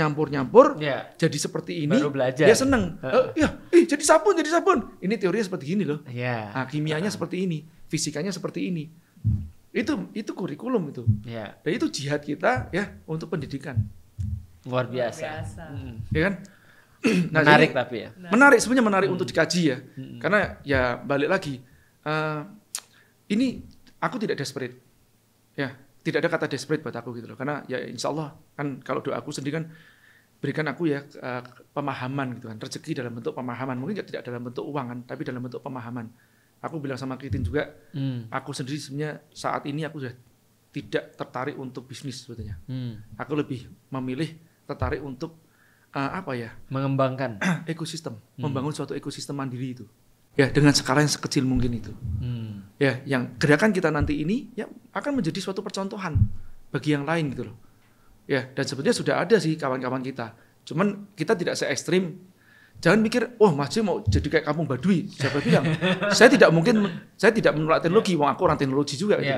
Jadi seperti ini. Baru belajar. Dia seneng. Jadi sabun. Ini teorinya seperti gini loh. Nah, kimianya seperti ini, fisikanya seperti ini. Itu kurikulum itu. Dan itu jihad kita ya untuk pendidikan. Luar biasa. Ya kan? Nah, menarik jadi, tapi ya. Menarik sebenarnya menarik untuk dikaji ya. Karena ya balik lagi. Ini aku tidak desperate. Ya, tidak ada kata desperate buat aku gitu loh. Karena ya insya Allah kan kalau doaku sendiri kan berikan aku ya pemahaman gitu kan. Rezeki dalam bentuk pemahaman. Mungkin tidak dalam bentuk uang kan, tapi dalam bentuk pemahaman. Aku bilang sama Kritin juga, aku sendiri sebenarnya saat ini aku sudah tidak tertarik untuk bisnis sebetulnya. Aku lebih memilih tertarik untuk mengembangkan ekosistem, membangun suatu ekosistem mandiri itu. Ya, dengan skala yang sekecil mungkin itu. Ya, yang gerakan kita nanti ini ya akan menjadi suatu percontohan bagi yang lain gitu loh. Ya, dan sebetulnya sudah ada sih kawan-kawan kita. Cuman kita tidak se-ekstrim. Jangan mikir, Mas J mau jadi kayak kampung Baduy. Siapa bilang? Saya tidak menolak teknologi, aku orang teknologi juga. Gitu.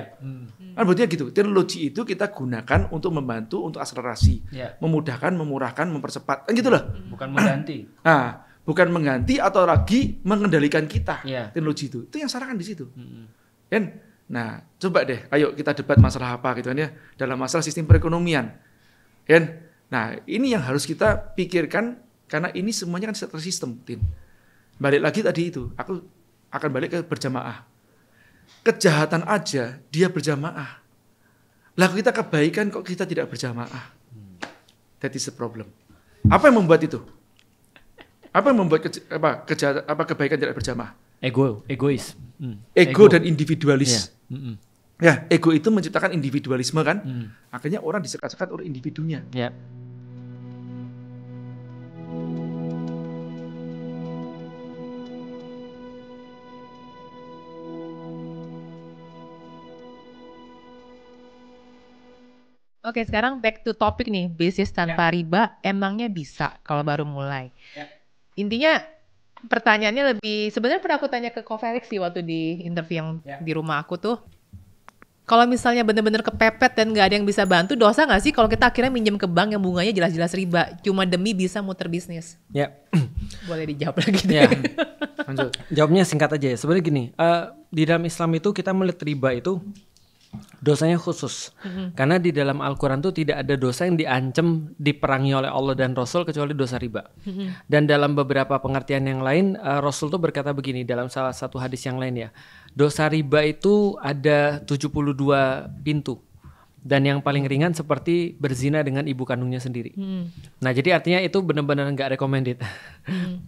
Kan berarti gitu. Teknologi itu kita gunakan untuk membantu, untuk akselerasi, memudahkan, memurahkan, mempercepat, kan gitu loh. Bukan mengganti. Bukan mengganti atau lagi mengendalikan kita. Teknologi itu yang salah kan di situ. Kan? Nah, coba deh, ayo kita debat masalah apa gitu kan ya, dalam masalah sistem perekonomian. Kan? Nah, ini yang harus kita pikirkan. Karena ini semuanya kan tersistem, Tin. Balik lagi tadi itu, aku akan balik ke berjamaah. Kejahatan aja dia berjamaah. Lah kita kebaikan kok kita tidak berjamaah. That is the problem. Apa yang membuat itu? Apa yang membuat kebaikan tidak berjamaah? Egois. Ego dan individualis. Ya, ego itu menciptakan individualisme kan? Akhirnya orang disekat-sekat oleh individunya. Oke, sekarang back to topic nih, bisnis tanpa riba emangnya bisa kalau baru mulai. Intinya pertanyaannya lebih, sebenarnya pernah aku tanya ke Ko Felix sih waktu di interview yang di rumah aku tuh. Kalau misalnya bener-bener kepepet dan nggak ada yang bisa bantu, dosa nggak sih kalau kita akhirnya minjem ke bank yang bunganya jelas-jelas riba, cuma demi bisa muter bisnis? Ya. Boleh dijawab lagi deh. Ya. Jawabnya singkat aja ya. Sebenarnya gini, di dalam Islam itu kita melihat riba itu dosanya khusus. Karena di dalam Al-Quran tuh tidak ada dosa yang diancam diperangi oleh Allah dan Rasul kecuali dosa riba. Dan dalam beberapa pengertian yang lain, Rasul tuh berkata begini dalam salah satu hadis yang lain ya. Dosa riba itu ada 72 pintu. Dan yang paling ringan seperti berzina dengan ibu kandungnya sendiri. Nah jadi artinya itu benar-benar nggak recommended.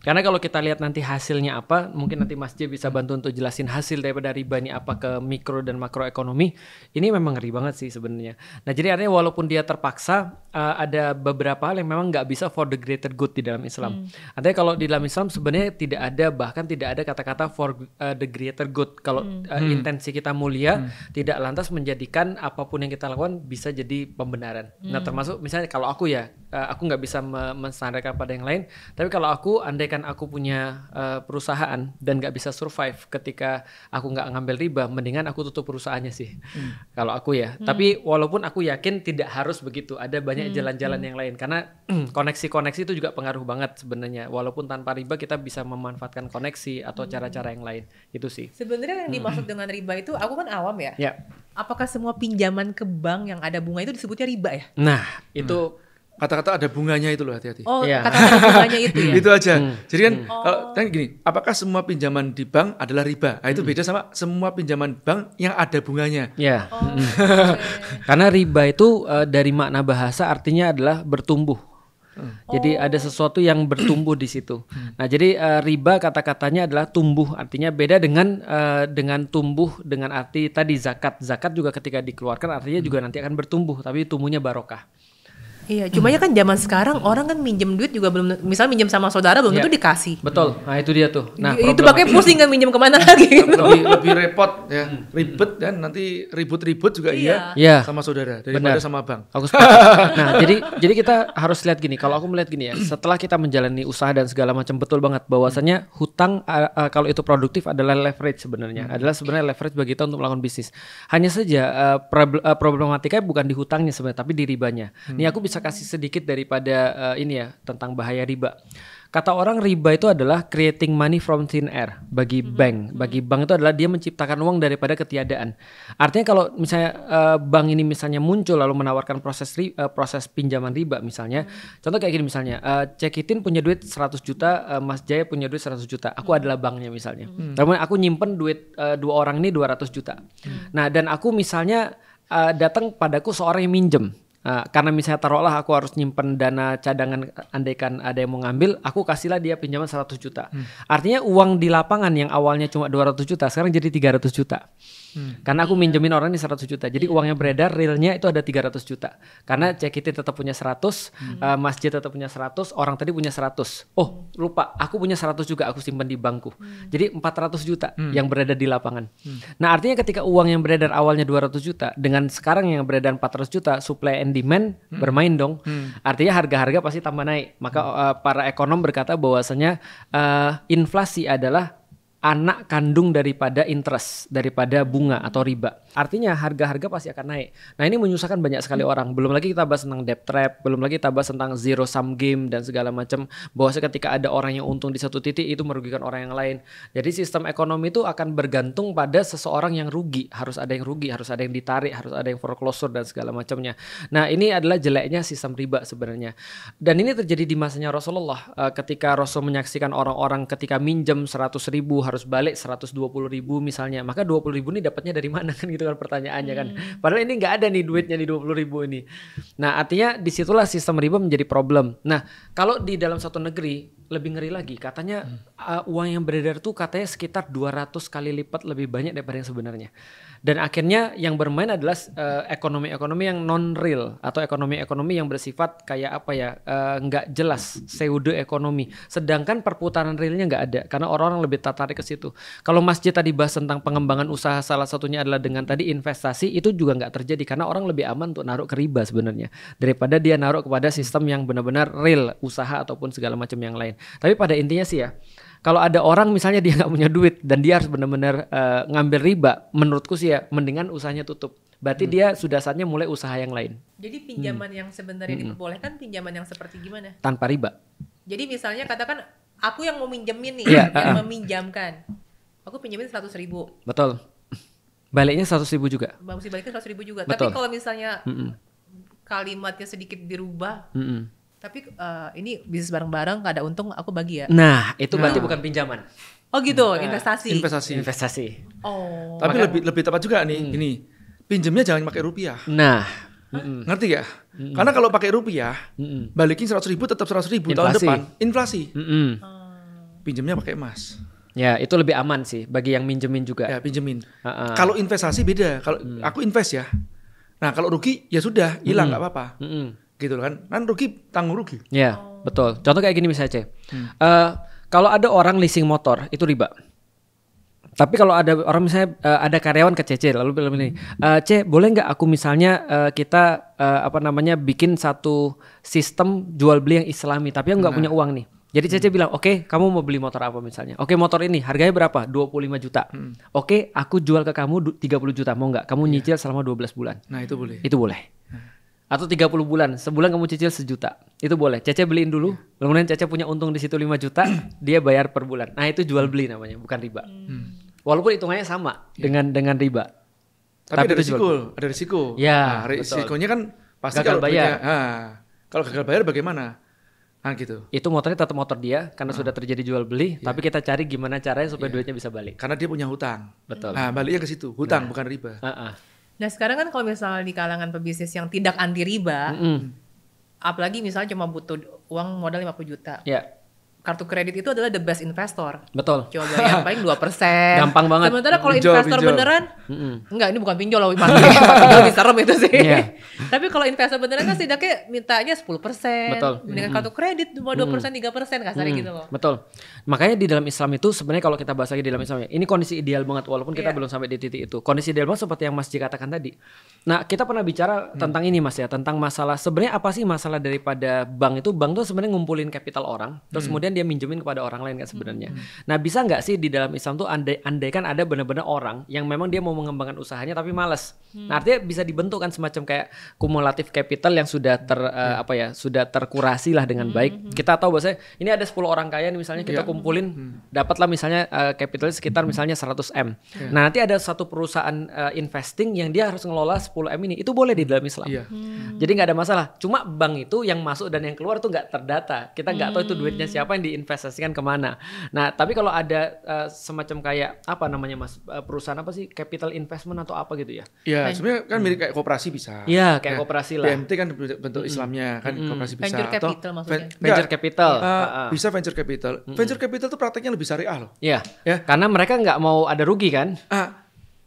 Karena kalau kita lihat nanti hasilnya apa, mungkin nanti Mas J bisa bantu untuk jelasin hasil daripada riba ini apa ke mikro dan makroekonomi. Ini memang ngeri banget sih sebenarnya. Nah jadi artinya walaupun dia terpaksa, ada beberapa hal yang memang nggak bisa for the greater good di dalam Islam. Artinya kalau di dalam Islam sebenarnya tidak ada, bahkan tidak ada kata-kata for the greater good. Kalau intensi kita mulia, tidak lantas menjadikan apapun yang kita lakukan bisa jadi pembenaran. Nah termasuk misalnya kalau aku ya, aku nggak bisa menstandarkan pada yang lain, tapi kalau aku andaikan aku punya perusahaan dan nggak bisa survive ketika aku nggak ngambil riba, mendingan aku tutup perusahaannya sih. Kalau aku ya, tapi walaupun aku yakin tidak harus begitu, ada banyak jalan-jalan yang lain, karena koneksi-koneksi itu juga pengaruh banget sebenarnya. Walaupun tanpa riba kita bisa memanfaatkan koneksi atau cara-cara yang lain, itu sih. Sebenarnya yang dimaksud dengan riba itu, aku kan awam ya. Apakah semua pinjaman ke bank yang ada bunga itu disebutnya riba ya? Nah, itu kata-kata ada bunganya itu loh, hati-hati. Oh, kata-kata bunganya itu ya? Itu aja. Jadi kan, kan gini, apakah semua pinjaman di bank adalah riba? Nah, itu beda sama semua pinjaman bank yang ada bunganya. Ya. Karena riba itu dari makna bahasa artinya adalah bertumbuh. Jadi ada sesuatu yang bertumbuh di situ. Nah, jadi riba kata-katanya adalah tumbuh, artinya beda dengan tumbuh dengan arti tadi zakat. Zakat juga ketika dikeluarkan artinya juga nanti akan bertumbuh, tapi tumbuhnya barokah. Iya, cuma ya kan zaman sekarang orang kan minjem duit juga belum, misal minjem sama saudara belum tentu dikasih. Betul, nah itu dia tuh. Nah, itu pakai pusing kan minjem kemana lagi. Lebih repot ya, ribet dan nanti ribut-ribut juga sama saudara daripada sama bank. Aku sepakat. Nah, jadi kita harus lihat gini. Kalau aku melihat gini ya, setelah kita menjalani usaha dan segala macam, betul banget bahwasanya hutang kalau itu produktif adalah leverage sebenarnya. Adalah sebenarnya leverage bagi kita untuk melakukan bisnis. Hanya saja problematikanya bukan di hutangnya sebenarnya, tapi di ribanya. Nih aku bisa kasih sedikit daripada ini ya tentang bahaya riba. Kata orang riba itu adalah creating money from thin air bagi bank. Bagi bank itu adalah dia menciptakan uang daripada ketiadaan. Artinya kalau misalnya bank ini misalnya muncul lalu menawarkan proses pinjaman riba misalnya. Contoh kayak gini misalnya, Cekitin punya duit 100 juta, Mas Jaya punya duit 100 juta. Aku adalah banknya misalnya. Kemudian aku nyimpen duit dua orang ini 200 juta. Nah, dan aku misalnya datang padaku seorang yang minjem. Karena misalnya taruhlah aku harus nyimpen dana cadangan, andaikan ada yang mau ngambil, aku kasihlah dia pinjaman 100 juta. Artinya uang di lapangan yang awalnya cuma 200 juta sekarang jadi 300 juta. Karena aku minjemin orang ini 100 juta. Jadi uangnya beredar realnya itu ada 300 juta. Karena Cekitin tetap punya 100, Masjid tetap punya 100, orang tadi punya 100. Oh, lupa, aku punya 100 juga aku simpan di bankku. Jadi 400 juta yang beredar di lapangan. Nah, artinya ketika uang yang beredar awalnya 200 juta dengan sekarang yang beredar 400 juta, supply and demand bermain dong. Artinya harga-harga pasti tambah naik. Maka para ekonom berkata bahwasanya inflasi adalah anak kandung daripada interest, daripada bunga atau riba. Artinya harga-harga pasti akan naik. Nah, ini menyusahkan banyak sekali orang. Belum lagi kita bahas tentang debt trap, belum lagi kita bahas tentang zero sum game dan segala macam. Bahwasanya ketika ada orang yang untung di satu titik itu merugikan orang yang lain. Jadi sistem ekonomi itu akan bergantung pada seseorang yang rugi. Harus ada yang rugi, harus ada yang ditarik, harus ada yang foreclosure dan segala macamnya. Nah, ini adalah jeleknya sistem riba sebenarnya. Dan ini terjadi di masanya Rasulullah. Ketika Rasul menyaksikan orang-orang ketika minjem 100.000 harus balik 120.000 misalnya, maka 20.000 ini dapatnya dari mana kan, gitu kan pertanyaannya kan. Padahal ini nggak ada nih duitnya di 20.000 ini. Nah, artinya disitulah sistem riba menjadi problem. Nah, kalau di dalam satu negeri lebih ngeri lagi, katanya uang yang beredar tuh katanya sekitar 200 kali lipat lebih banyak daripada yang sebenarnya. Dan akhirnya yang bermain adalah ekonomi-ekonomi yang non-real atau ekonomi-ekonomi yang bersifat kayak apa ya, nggak jelas, pseudo ekonomi. Sedangkan perputaran realnya nggak ada karena orang-orang lebih tertarik ke situ. Kalau Masjid tadi bahas tentang pengembangan usaha, salah satunya adalah dengan tadi investasi, itu juga nggak terjadi karena orang lebih aman untuk naruh ke riba sebenarnya daripada dia naruh kepada sistem yang benar-benar real, usaha ataupun segala macam yang lain. Tapi pada intinya sih ya, kalau ada orang misalnya dia nggak punya duit dan dia harus benar-benar ngambil riba, menurutku sih ya mendingan usahanya tutup. Berarti dia sudah saatnya mulai usaha yang lain. Jadi pinjaman yang sebenarnya diperbolehkan pinjaman yang seperti gimana? Tanpa riba. Jadi misalnya katakan aku yang mau minjemin nih, yang meminjamkan, aku pinjemin 100.000. Betul. Baliknya 100.000 juga. Mesti balikin 100.000 juga. Betul. Tapi kalau misalnya kalimatnya sedikit dirubah. Tapi ini bisnis bareng-bareng, gak ada untung, aku bagi ya. Nah, itu berarti bukan pinjaman. Oh gitu, investasi. Investasi. Oh. Tapi lebih tepat juga nih, gini, pinjemnya jangan pakai rupiah. Nah, ngerti ya? Karena kalau pakai rupiah, balikin 100.000 tetap 100.000 tahun depan, inflasi. Pinjemnya pakai emas. Ya, itu lebih aman sih bagi yang minjemin juga. Ya, pinjemin. Kalau investasi beda. Kalau aku invest ya. Nah, kalau rugi ya sudah, hilang nggak apa-apa. Gitu kan, rugi tanggung rugi. Ya, betul. Contoh kayak gini misalnya, kalau ada orang leasing motor itu riba. Tapi kalau ada orang misalnya ada karyawan ke CC lalu bilang ini, C boleh nggak aku misalnya kita bikin satu sistem jual beli yang Islami, tapi aku nggak punya uang nih. Jadi CC bilang, oke, kamu mau beli motor apa misalnya? Oke, motor ini harganya berapa? 25 juta. Oke, aku jual ke kamu 30 juta, mau nggak? Kamu nyicil selama 12 bulan. Nah, itu boleh. Itu boleh. Atau 30 bulan, sebulan kamu cicil 1 juta. Itu boleh. Cece beliin dulu, kemudian Cece punya untung di situ 5 juta, dia bayar per bulan. Nah, itu jual beli namanya, bukan riba. Walaupun hitungannya sama dengan riba. Tapi ada risiko. Ya, nah, risikonya kan pasti gagal bayar. Kalau gagal bayar bagaimana? Nah, gitu. Itu motornya tetap motor dia karena sudah terjadi jual beli, tapi kita cari gimana caranya supaya duitnya bisa balik. Karena dia punya hutang. Betul. Nah, baliknya ke situ, hutang bukan riba. Nah sekarang kan kalau misalnya di kalangan pebisnis yang tidak anti riba, apalagi misalnya cuma butuh uang modal 50 juta. Ya. Kartu kredit itu adalah the best investor. Betul. Coba yang paling 2%. Gampang banget. Sementara kalau investor beneran, enggak ini bukan pinjol loh, pinjol lebih serem itu sih. Tapi kalau investor beneran kan setidaknya mintanya 10%. Betul. Dengan kartu kredit cuma 2%, 3% kasarnya gitu loh. Betul. Makanya di dalam Islam itu sebenarnya kalau kita bahas lagi di dalam Islam ini kondisi ideal banget walaupun kita belum sampai di titik itu. Kondisi ideal banget seperti yang Mas Ji katakan tadi. Nah, kita pernah bicara tentang ini Mas ya, tentang masalah sebenarnya apa sih masalah daripada bank itu? Bank tuh sebenarnya ngumpulin kapital orang, terus kemudian dia minjemin kepada orang lain kan sebenarnya. Nah, bisa nggak sih di dalam Islam tuh andai kan ada benar-benar orang yang memang dia mau mengembangkan usahanya tapi malas. Nah, artinya bisa dibentuk kan semacam kayak kumulatif capital yang sudah sudah terkurasi lah dengan baik. Kita tahu bahwasanya ini ada 10 orang kaya nih misalnya kita kumpulin dapatlah misalnya capital sekitar misalnya 100 M. Nah, nanti ada satu perusahaan investing yang dia harus ngelola 10 M ini. Itu boleh di dalam Islam. Jadi nggak ada masalah. Cuma bank itu yang masuk dan yang keluar tuh nggak terdata. Kita nggak tahu itu duitnya siapa yang diinvestasikan kemana. Nah, tapi kalau ada semacam kayak apa namanya Mas, perusahaan apa sih, capital investment atau apa gitu ya? Iya, sebenarnya kan mirip kayak koperasi bisa. Iya, kayak koperasi lah. BMT kan bentuk Islamnya kan koperasi bisa. Venture capital maksudnya. Venture capital. Bisa venture capital. Venture capital tuh prakteknya lebih syariah loh. Iya. Karena mereka nggak mau ada rugi kan?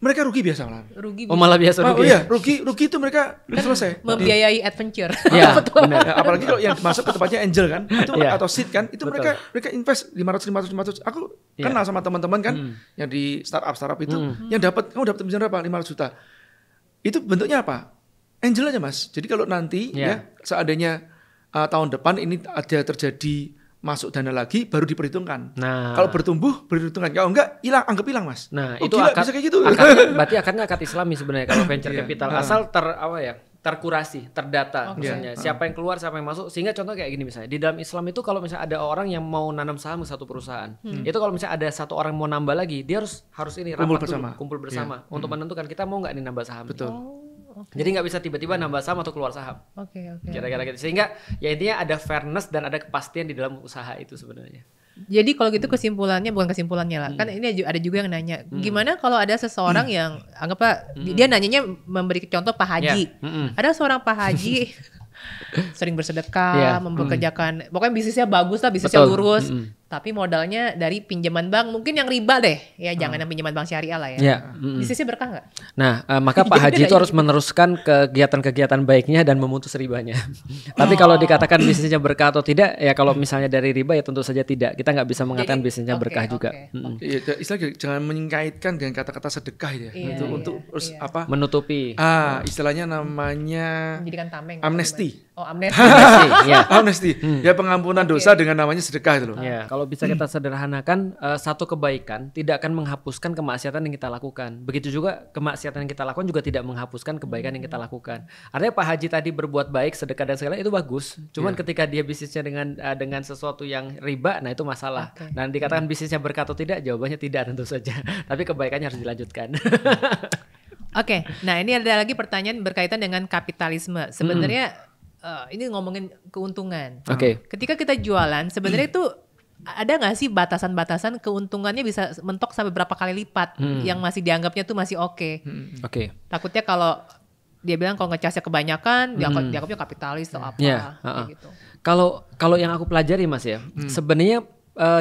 Mereka rugi biasa malah. Malah biasa rugi. Oh iya, rugi itu mereka selesai. Membiayai adventure. Iya, benar. Apalagi kalau yang masuk ke tempatnya angel kan, itu atau seed kan, itu mereka invest 500. Aku kenal sama teman-teman kan yang di startup itu yang kamu dapat pinjaman berapa? 500 juta. Itu bentuknya apa? Angel aja Mas. Jadi kalau nanti ya seandainya tahun depan ini ada terjadi masuk dana lagi baru diperhitungkan. Nah, kalau bertumbuh berhitungkan. Kalau enggak anggap hilang Mas. Nah, itu gila, bisa kayak gitu. Berarti akadnya akad Islami sebenarnya kalau venture capital asal terkurasi, terdata misalnya. Siapa yang keluar, siapa yang masuk. Sehingga contoh kayak gini misalnya. Di dalam Islam itu kalau misalnya ada orang yang mau nanam saham ke satu perusahaan, itu kalau misalnya ada satu orang mau nambah lagi, dia harus ini kumpul bersama untuk menentukan kita mau nggak nih nambah saham. Betul. Jadi nggak bisa tiba-tiba nambah saham atau keluar saham. Kira-kira gitu. Sehingga ya intinya ada fairness dan ada kepastian di dalam usaha itu sebenarnya. Jadi kalau gitu bukan kesimpulannya lah. Kan ini ada juga yang nanya, gimana kalau ada seseorang yang anggaplah dia nanyanya memberi contoh Pak Haji. Ada seorang Pak Haji sering bersedekah, mempekerjakan, pokoknya bisnisnya bagus lah, bisnisnya lurus. Tapi modalnya dari pinjaman bank, mungkin yang riba deh, ya jangan yang pinjaman bank syariah lah ya. Bisnisnya berkah nggak? Nah, maka Pak Haji itu harus meneruskan kegiatan-kegiatan baiknya dan memutus ribanya. Tapi kalau dikatakan bisnisnya berkah atau tidak, ya kalau misalnya dari riba ya tentu saja tidak. Kita nggak bisa mengatakan bisnisnya berkah juga. Istilahnya jangan mengaitkan dengan kata-kata sedekah ya. Untuk menutupi. Istilahnya namanya menjadikan tameng. Amnesti. Oh, amnesti. Amnesti. Ya pengampunan dosa dengan namanya sedekah itu loh. Ya, kalau bisa kita sederhanakan, satu kebaikan tidak akan menghapuskan kemaksiatan yang kita lakukan. Begitu juga kemaksiatan yang kita lakukan juga tidak menghapuskan kebaikan yang kita lakukan. Artinya Pak Haji tadi berbuat baik, sedekah dan segala itu bagus. Cuman ketika dia bisnisnya dengan sesuatu yang riba, nah itu masalah. Dan dikatakan bisnisnya berkah atau tidak, jawabannya tidak tentu saja. Tapi kebaikannya harus dilanjutkan. Oke, nah ini ada lagi pertanyaan berkaitan dengan kapitalisme. Sebenarnya ini ngomongin keuntungan. Ketika kita jualan, sebenarnya itu ada nggak sih batasan-batasan keuntungannya bisa mentok sampai berapa kali lipat yang masih dianggapnya tuh masih oke. Takutnya kalau dia bilang kalau ngecasnya kebanyakan, dianggapnya kapitalis atau apa. Gitu. Kalau yang aku pelajari Mas ya, sebenarnya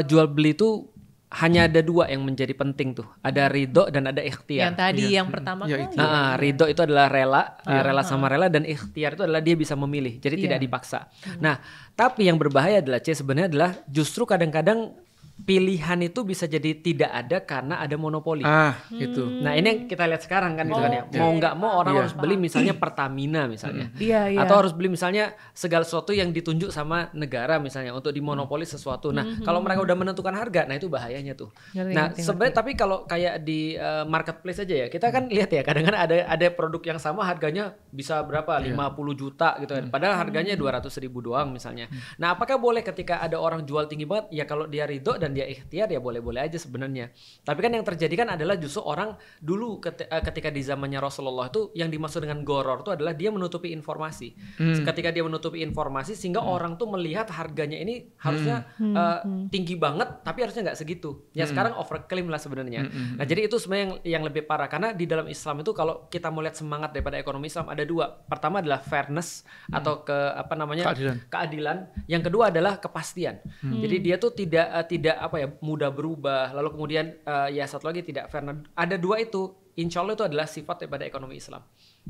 jual beli itu hanya ada dua yang menjadi penting tuh. Ada ridho dan ada ikhtiar. Yang tadi yang pertama kali. Ridho itu adalah rela sama rela, dan ikhtiar itu adalah dia bisa memilih. Jadi tidak dipaksa. Nah, tapi yang berbahaya adalah sebenarnya adalah justru kadang-kadang pilihan itu bisa jadi tidak ada karena ada monopoli. Gitu. Nah, ini yang kita lihat sekarang kan gitu kan ya. Mau nggak mau orang harus beli misalnya Pertamina misalnya. Atau harus beli misalnya segala sesuatu yang ditunjuk sama negara misalnya untuk dimonopoli sesuatu. Nah, kalau mereka udah menentukan harga, nah itu bahayanya tuh. Sebenarnya tapi kalau kayak di marketplace aja ya, kita kan lihat ya kadang-kadang ada produk yang sama harganya bisa berapa? 50 juta gitu kan. Padahal harganya 200.000 doang misalnya. Nah, apakah boleh ketika ada orang jual tinggi banget? Ya kalau dia ridho dan dia ikhtiar ya boleh-boleh aja sebenarnya. Tapi kan yang terjadi kan adalah justru orang dulu ketika di zamannya Rasulullah itu yang dimaksud dengan goror itu adalah dia menutupi informasi. Ketika dia menutupi informasi sehingga orang tuh melihat harganya ini harusnya tinggi banget tapi harusnya nggak segitu. Ya sekarang overclaim lah sebenarnya. Nah jadi itu sebenarnya yang lebih parah karena di dalam Islam itu kalau kita mau lihat semangat daripada ekonomi Islam ada dua. Pertama adalah fairness atau keadilan. Yang kedua adalah kepastian. Jadi dia tuh tidak mudah berubah. Lalu kemudian ya satu lagi tidak fair. Ada dua itu, insya Allah itu adalah sifat daripada ekonomi Islam.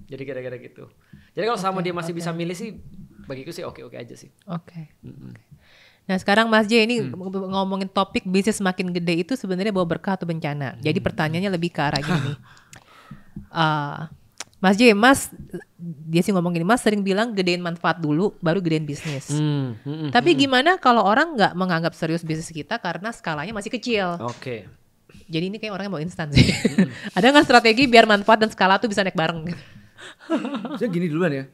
Jadi kira-kira gitu. Jadi kalau sama dia masih bisa milih sih, bagiku sih oke aja sih. Nah sekarang Mas J ini ngomongin topik bisnis makin gede itu sebenarnya bawa berkah atau bencana. Jadi pertanyaannya lebih ke arah gini. Mas J, dia sih ngomong gini, Mas sering bilang gedein manfaat dulu, baru gedein bisnis. Tapi gimana kalau orang nggak menganggap serius bisnis kita karena skalanya masih kecil? Jadi ini kayak orangnya mau instan sih. Ada nggak strategi biar manfaat dan skala tuh bisa naik bareng? Saya gini duluan ya.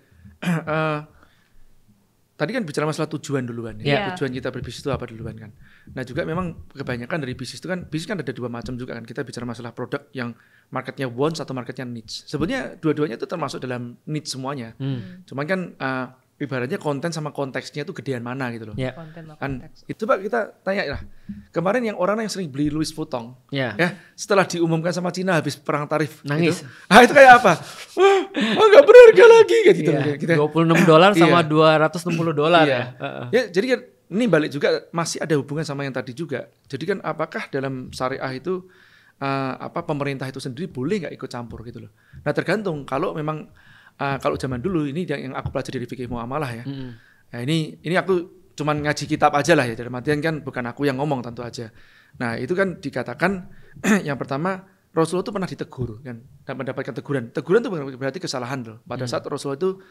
Tadi kan bicara masalah tujuan duluan ya. Tujuan kita berbisnis itu apa duluan kan. Nah juga memang kebanyakan dari bisnis itu kan, bisnis kan ada dua macam juga kan. Kita bicara masalah produk yang marketnya wants atau marketnya needs. Sebenarnya dua-duanya itu termasuk dalam needs semuanya. Cuman kan ibaratnya konten sama konteksnya itu gedean mana gitu loh. Kan itu Pak kita tanya lah. Kemarin yang orang yang sering beli Louis Vuitton ya setelah diumumkan sama Cina habis perang tarif nangis. Itu kayak apa? Nggak berharga lagi kayak gitu. $26 sama $260 ya. Ya jadi kan ini balik juga masih ada hubungan sama yang tadi juga. Jadi kan apakah dalam syariah itu pemerintah itu sendiri boleh nggak ikut campur gitu loh. Nah tergantung kalau memang kalau zaman dulu ini yang aku pelajari dari fikih muamalah ya. Nah, ini aku cuman ngaji kitab aja lah ya. Dalam artian kan bukan aku yang ngomong tentu aja. Nah itu kan dikatakan yang pertama Rasulullah itu pernah ditegur kan dan mendapatkan teguran. Teguran itu berarti kesalahan loh. Pada saat Rasulullah itu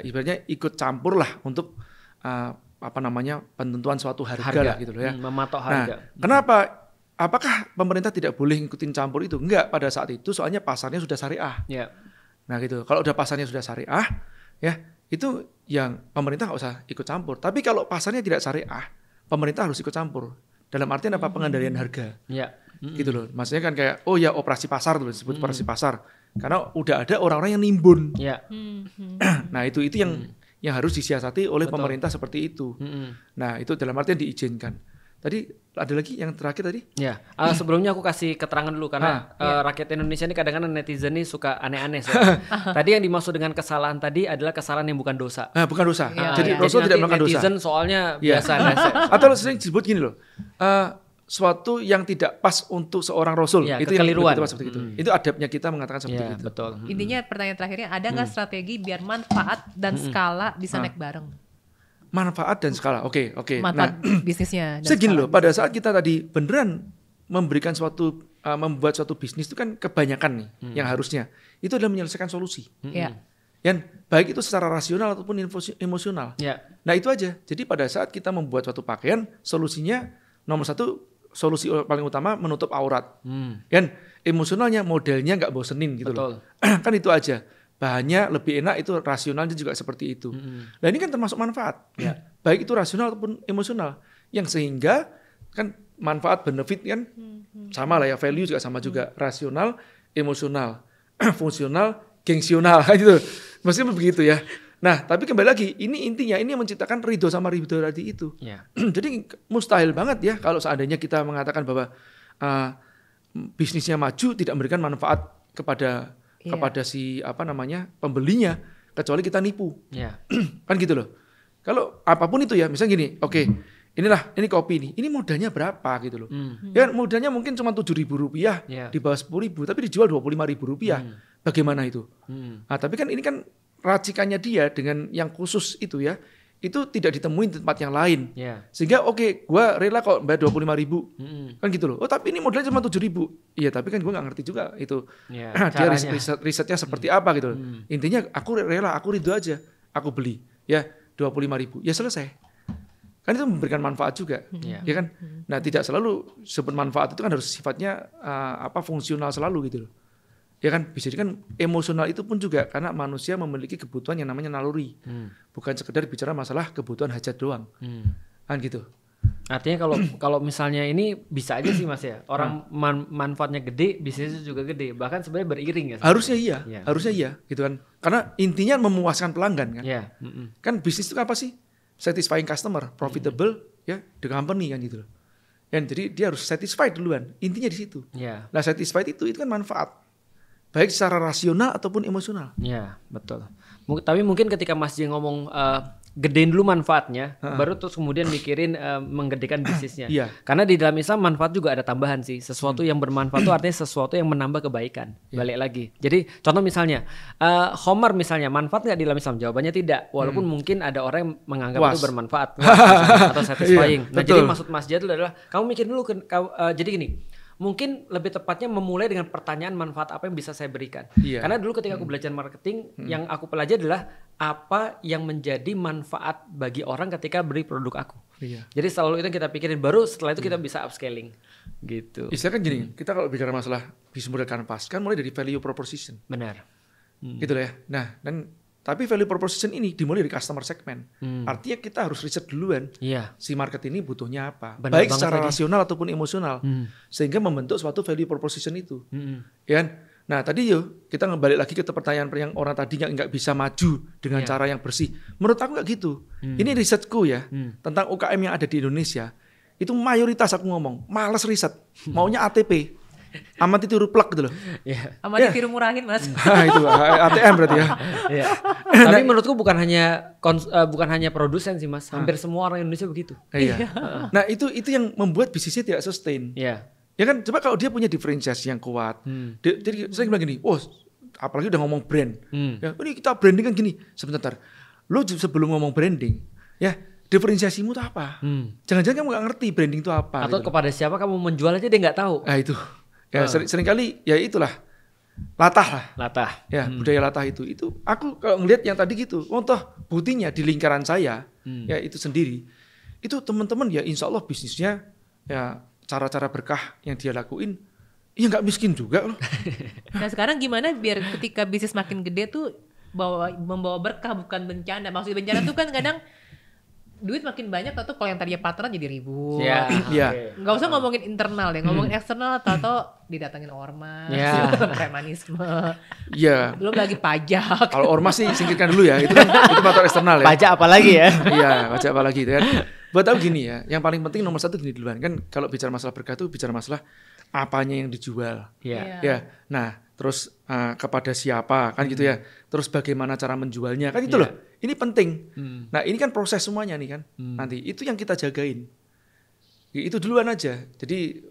ibaratnya ikut campur lah untuk penentuan suatu harga lah gitu loh ya. Mematok harga. Nah, kenapa? Apakah pemerintah tidak boleh ngikutin campur itu? Enggak, pada saat itu soalnya pasarnya sudah syariah. Nah gitu, kalau udah pasarnya sudah syariah, ya itu yang pemerintah nggak usah ikut campur. Tapi kalau pasarnya tidak syariah, pemerintah harus ikut campur. Dalam artian apa? Pengendalian harga. Gitu loh. Maksudnya kan kayak, operasi pasar tuh disebut operasi pasar. Karena udah ada orang-orang yang nimbun. Nah itu yang harus disiasati oleh pemerintah seperti itu. Nah itu dalam artian diizinkan. Tadi ada lagi yang terakhir tadi? Sebelumnya aku kasih keterangan dulu karena rakyat Indonesia ini kadang-kadang netizen ini suka aneh-aneh. Tadi yang dimaksud dengan kesalahan tadi adalah kesalahan yang bukan dosa. Bukan dosa. Jadi Rasul tidak melakukan dosa. Netizen soalnya biasa. Atau sering disebut gini loh. Suatu yang tidak pas untuk seorang Rasul itu kekeliruan. Yang seperti itu. Itu adabnya kita mengatakan seperti itu. Betul. Intinya pertanyaan terakhirnya ada nggak strategi biar manfaat dan skala bisa naik bareng? Manfaat dan skala, oke. Manfaat bisnisnya. Segini loh, pada saat kita tadi beneran memberikan membuat suatu bisnis itu kan kebanyakan nih yang harusnya itu adalah menyelesaikan solusi. Yang baik itu secara rasional ataupun emosional. Ya. Nah itu aja. Jadi pada saat kita membuat suatu pakaian, solusinya nomor satu, solusi paling utama menutup aurat. Kan emosionalnya, modelnya nggak bosenin gitu. Betul. Loh. Kan itu aja. Bahannya lebih enak, itu rasionalnya juga seperti itu. Nah ini kan termasuk manfaat. Ya. Baik itu rasional ataupun emosional. Yang sehingga kan manfaat benefit kan sama lah ya, value juga sama juga. Rasional, emosional, fungsional, gengsional gitu. Maksudnya begitu ya. Nah, tapi kembali lagi, ini intinya ini yang menciptakan ridho sama ridho tadi itu. Ya. Jadi mustahil banget ya kalau seandainya kita mengatakan bahwa bisnisnya maju tidak memberikan manfaat kepada si pembelinya, kecuali kita nipu. Ya. Kan gitu loh. Kalau apapun itu ya, misalnya gini, oke, ini kopi nih, ini modalnya berapa gitu loh. Ya modalnya mungkin cuma Rp7.000, di bawah Rp10.000, tapi dijual Rp25.000. Bagaimana itu? Nah, tapi kan ini kan racikannya dia dengan yang khusus itu ya, itu tidak ditemui di tempat yang lain. Sehingga gua rela kok bayar Rp25.000. Kan gitu loh. Oh tapi ini modalnya cuma Rp7.000. Iya tapi kan gua nggak ngerti juga itu. Dia risetnya seperti apa gitu loh. Intinya aku rela, aku ridho aja. Aku beli ya Rp25.000. Ya selesai. Kan itu memberikan manfaat juga. Ya kan? Nah tidak selalu sebut manfaat itu kan harus sifatnya fungsional selalu gitu loh. Ya kan, bisa kan emosional itu pun juga karena manusia memiliki kebutuhan yang namanya naluri. Bukan sekedar bicara masalah kebutuhan hajat doang. Kan gitu. Artinya kalau misalnya ini bisa aja sih Mas ya. Orang manfaatnya gede, bisnisnya juga gede. Bahkan sebenarnya beriring ya. Harusnya iya gitu kan. Karena intinya memuaskan pelanggan kan. Kan bisnis itu apa sih? Satisfying customer, profitable ya the company kan gitu loh. Jadi dia harus satisfied duluan. Intinya di situ. Nah, satisfied itu kan manfaat. Baik secara rasional ataupun emosional. Ya, betul. Tapi mungkin ketika Mas J ngomong gedein dulu manfaatnya, baru terus kemudian mikirin menggedekan bisnisnya. Karena di dalam Islam manfaat juga ada tambahan sih. Sesuatu yang bermanfaat itu artinya sesuatu yang menambah kebaikan. Balik lagi. Jadi contoh misalnya, Homer misalnya manfaat nggak di dalam Islam? Jawabannya tidak. Walaupun mungkin ada orang yang menganggap itu bermanfaat atau satisfying. Nah jadi maksud Mas J itu adalah kamu mikir dulu. Jadi gini. Mungkin lebih tepatnya memulai dengan pertanyaan manfaat apa yang bisa saya berikan. Karena dulu ketika aku belajar marketing, yang aku pelajari adalah apa yang menjadi manfaat bagi orang ketika beli produk aku. Jadi selalu itu yang kita pikirin, baru setelah itu kita bisa upscaling gitu. Istilah kan gini, kita kalau bicara masalah bisnis model canvas kan mulai dari value proposition. Benar. Gitu lah ya. Nah, tapi value proposition ini dimulai dari customer segment. Artinya kita harus riset duluan. Si market ini butuhnya apa. Baik secara rasional ataupun emosional. Sehingga membentuk suatu value proposition itu. Ya kan? Nah tadi kita balik lagi ke pertanyaan yang orang tadi nggak bisa maju dengan cara yang bersih. Menurut aku nggak gitu. Ini risetku ya. Tentang UKM yang ada di Indonesia. Itu mayoritas aku ngomong. Males riset. Maunya ATP. Amat itu plug gitu loh. Amat ditiru murahin Mas. Itu ATM berarti ya. Tapi menurutku bukan hanya produsen sih Mas. Hampir semua orang Indonesia begitu. Nah itu yang membuat bisnisnya tidak sustain. Ya kan, coba kalau dia punya diferensiasi yang kuat. Jadi saya bilang gini, apalagi udah ngomong brand. Ya, ini kita branding kan gini. Sebentar, lo sebelum ngomong branding, ya diferensiasimu itu apa? Jangan-jangan kamu gak ngerti branding itu apa. Atau gitu. Kepada siapa kamu menjual aja dia gak tahu. Nah itu. Ya seringkali ya itulah latah. Ya budaya latah itu aku kalau ngelihat yang tadi gitu, toh buktinya di lingkaran saya ya itu sendiri itu teman-teman ya insya Allah bisnisnya ya cara-cara berkah yang dia lakuin ya nggak miskin juga loh. Nah sekarang gimana biar ketika bisnis makin gede tuh membawa berkah bukan bencana. Maksudnya bencana tuh kan kadang duit makin banyak atau kalau yang tadinya partneran jadi ribut. Nggak usah ngomongin internal ya, ngomongin eksternal atau didatengin ormas, premanisme. Belum lagi pajak. Kalau ormas sih singkirkan dulu ya, itu faktor eksternal ya. Pajak apalagi ya? Pajak apalagi itu kan. Buat tahu gini ya, yang paling penting nomor satu gini duluan kan, kalau bicara masalah berkah itu bicara masalah apanya yang dijual. Nah, terus kepada siapa kan gitu ya. Terus bagaimana cara menjualnya kan itu loh. Ini penting. Nah, ini kan proses semuanya nih kan. Nanti itu yang kita jagain. Itu duluan aja. Jadi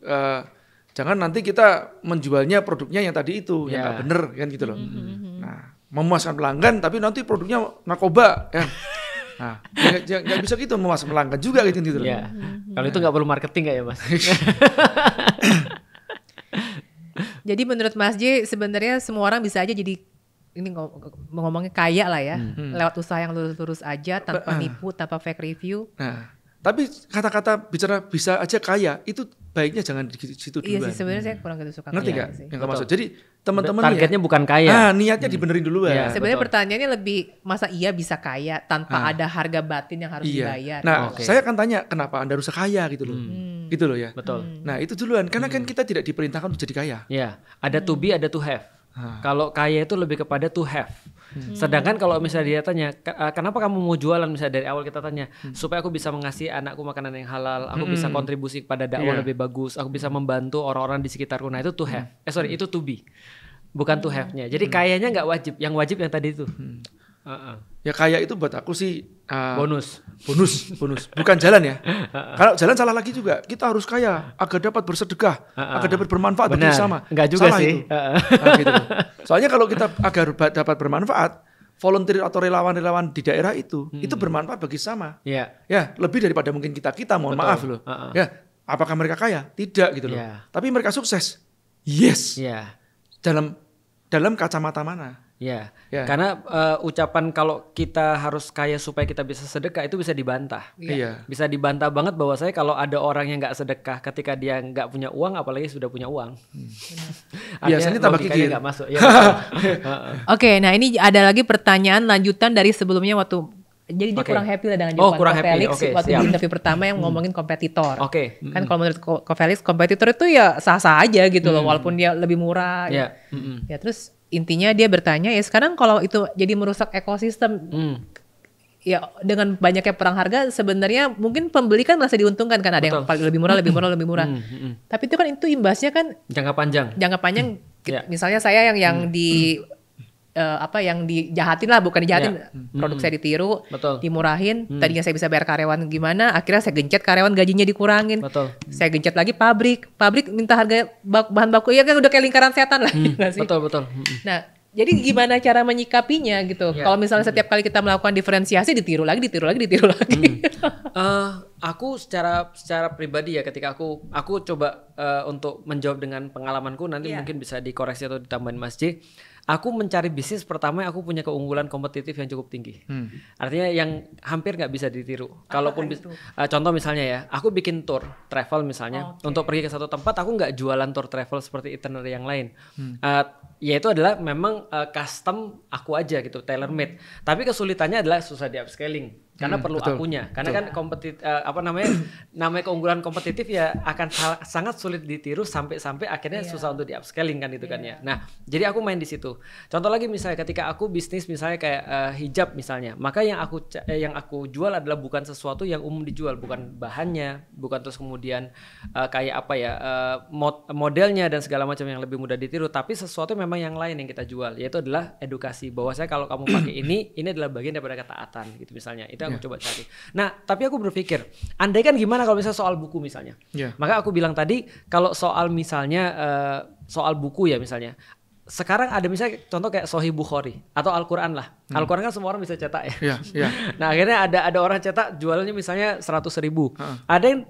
jangan nanti kita menjualnya produknya yang tadi itu yang nggak bener kan gitu loh. Nah, memuaskan pelanggan tapi nanti produknya narkoba kan. Nah, nggak bisa gitu memuaskan pelanggan juga gitu loh. Kalau itu nggak perlu marketing nggak ya Mas? Jadi menurut Mas J sebenarnya semua orang bisa aja jadi ini ngomongnya kaya lah ya, lewat usaha yang lurus-lurus aja, tanpa nipu, tanpa fake review. Nah, tapi kata-kata bicara bisa aja kaya itu baiknya jangan di situ duluan. Iya sih, sebenarnya saya kurang gitu suka. Ngerti nggak? Yang maksud. Jadi teman-teman targetnya bukan kaya. Niatnya dibenerin duluan. Ya, sebenarnya pertanyaannya lebih, masa iya bisa kaya tanpa ada harga batin yang harus dibayar? Nah, saya akan tanya kenapa Anda harus kaya gitu loh. Gitu loh ya. Betul. Nah, itu duluan karena kan kita tidak diperintahkan untuk jadi kaya. Iya, ada to be, ada to have. Kalau kaya itu lebih kepada to have. Sedangkan kalau misalnya dia tanya, kenapa kamu mau jualan, misalnya dari awal kita tanya, supaya aku bisa mengasihi anakku makanan yang halal, aku bisa kontribusi kepada dakwah lebih bagus, aku bisa membantu orang-orang di sekitarku. Nah itu to have. Itu to be. Bukan to have-nya. Jadi kayanya nggak wajib, yang wajib yang tadi itu. Ya kaya itu buat aku sih bonus. Bukan jalan ya. Kalau jalan salah lagi juga. Kita harus kaya agar dapat bersedekah, agar dapat bermanfaat bagi sesama. Enggak juga salah sih. Gitu. Soalnya kalau kita agar dapat bermanfaat, volunteer atau relawan-relawan di daerah itu bermanfaat bagi sesama. Iya. Ya, lebih daripada mungkin kita mohon maaf loh. Ya, apakah mereka kaya? Tidak gitu loh. Tapi mereka sukses. Yes. Iya. Dalam kacamata mana? Ya, karena ucapan kalau kita harus kaya supaya kita bisa sedekah itu bisa dibantah. Iya. Bisa dibantah banget bahwa saya kalau ada orang yang nggak sedekah ketika dia nggak punya uang, apalagi sudah punya uang. Biasanya tambah kikir. Nggak masuk. Ya, Oke, nah ini ada lagi pertanyaan lanjutan dari sebelumnya waktu. Jadi dia kurang happy lah dengan jawaban Felix waktu di interview pertama yang ngomongin kompetitor. Kan kalau menurut Felix kompetitor itu ya sah-sah aja gitu loh, walaupun dia lebih murah. Ya terus intinya dia bertanya ya sekarang kalau itu jadi merusak ekosistem, ya dengan banyaknya perang harga sebenarnya mungkin pembeli kan merasa diuntungkan kan, ada yang paling lebih murah. Tapi itu kan imbasnya kan jangka panjang. Misalnya saya yang di yang dijahatin lah, bukan dijahatin, produk saya ditiru, dimurahin, tadinya saya bisa bayar karyawan gimana, akhirnya saya gencet karyawan gajinya dikurangin, saya gencet lagi pabrik minta harga bahan baku, ya kan udah kayak lingkaran setan lah. Betul. Nah, jadi gimana cara menyikapinya gitu? Kalau misalnya setiap kali kita melakukan diferensiasi ditiru lagi. Aku secara pribadi ya, ketika aku coba untuk menjawab dengan pengalamanku, nanti mungkin bisa dikoreksi atau ditambahin Mas J. Aku mencari bisnis pertama yang aku punya keunggulan kompetitif yang cukup tinggi. Artinya yang hampir nggak bisa ditiru. Kalaupun contoh misalnya ya, aku bikin tour travel misalnya, untuk pergi ke satu tempat, aku nggak jualan tour travel seperti itinerary yang lain. Yaitu adalah memang custom aku aja gitu, tailor made. Tapi kesulitannya adalah susah di upscaling. Karena perlu akunya, karena kan namanya keunggulan kompetitif ya akan sangat sulit ditiru sampai aku susah untuk di upscaling kan itu kan ya. Nah, jadi aku main di situ. Contoh lagi misalnya ketika aku bisnis misalnya kayak hijab misalnya, maka yang aku jual adalah bukan sesuatu yang umum dijual, bukan bahannya, bukan terus kemudian kayak modelnya dan segala macam yang lebih mudah ditiru, tapi sesuatu memang yang lain yang kita jual, yaitu adalah edukasi bahwa saya kalau kamu pakai ini adalah bagian daripada ketaatan gitu misalnya. Itu aku coba cari. Nah, tapi aku berpikir, andai kan gimana kalau misalnya soal buku misalnya. Maka aku bilang tadi, kalau soal misalnya soal buku ya misalnya. Sekarang ada misalnya contoh kayak Sahih Bukhari atau Al-Quran lah. Al-Quran kan semua orang bisa cetak ya. Nah akhirnya ada orang cetak jualnya misalnya 100.000. Ada yang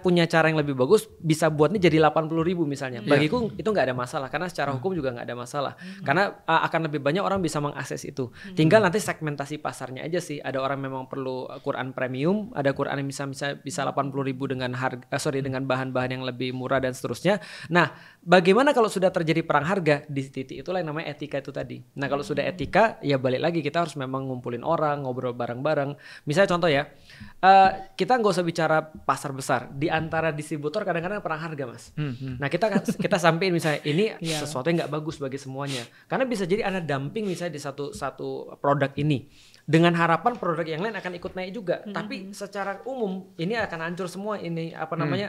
punya cara yang lebih bagus, bisa buatnya jadi 80.000 misalnya. Bagiku itu nggak ada masalah, karena secara hukum juga nggak ada masalah. Karena akan lebih banyak orang bisa mengakses itu. Tinggal nanti segmentasi pasarnya aja sih. Ada orang memang perlu Quran premium, ada Quran yang bisa 80.000 dengan dengan bahan-bahan yang lebih murah dan seterusnya. Nah, bagaimana kalau sudah terjadi perang harga di titik itulah yang namanya etika itu tadi. Nah kalau sudah etika ya balik lagi kita harus memang ngumpulin orang, ngobrol bareng-bareng. Misalnya contoh ya, kita nggak usah bicara pasar besar. Di antara distributor kadang-kadang perang harga mas. Nah kita sampein misalnya ini sesuatu yang nggak bagus bagi semuanya. Karena bisa jadi Anda dumping misalnya di satu produk ini, dengan harapan produk yang lain akan ikut naik juga. Tapi secara umum ini akan hancur semua ini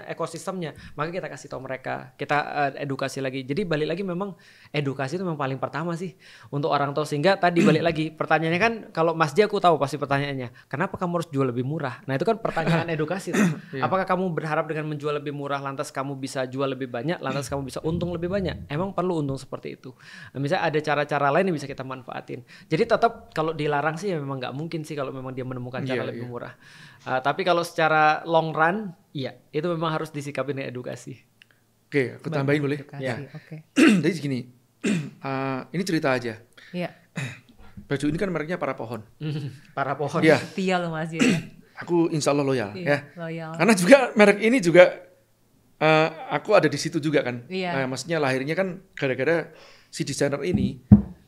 ekosistemnya. Maka kita kasih tahu mereka, kita edukasi lagi. Jadi balik lagi memang edukasi itu memang paling pertama sih untuk orang tua. Sehingga tadi balik lagi pertanyaannya kan, kalau Mas J aku tahu pasti pertanyaannya, kenapa kamu harus jual lebih murah? Nah itu kan pertanyaan edukasi tuh. Apakah kamu berharap dengan menjual lebih murah lantas kamu bisa jual lebih banyak, lantas kamu bisa untung lebih banyak? Emang perlu untung seperti itu? Nah, misalnya ada cara-cara lain yang bisa kita manfaatin. Jadi tetap kalau dilarang sih ya memang nggak mungkin sih kalau memang dia menemukan cara lebih murah. Tapi kalau secara long run, iya itu memang harus disikapi dengan edukasi. Oke, aku tambahin boleh? Ya. Jadi gini, ini cerita aja. Baju ini kan mereknya Para Pohon. Para Pohon. Iya. Setia loh Mas ya. Aku insya Allah loyal ya. Loyal. Karena juga merek ini juga aku ada di situ juga kan. Iya. Maksudnya lahirnya kan gara-gara si desainer ini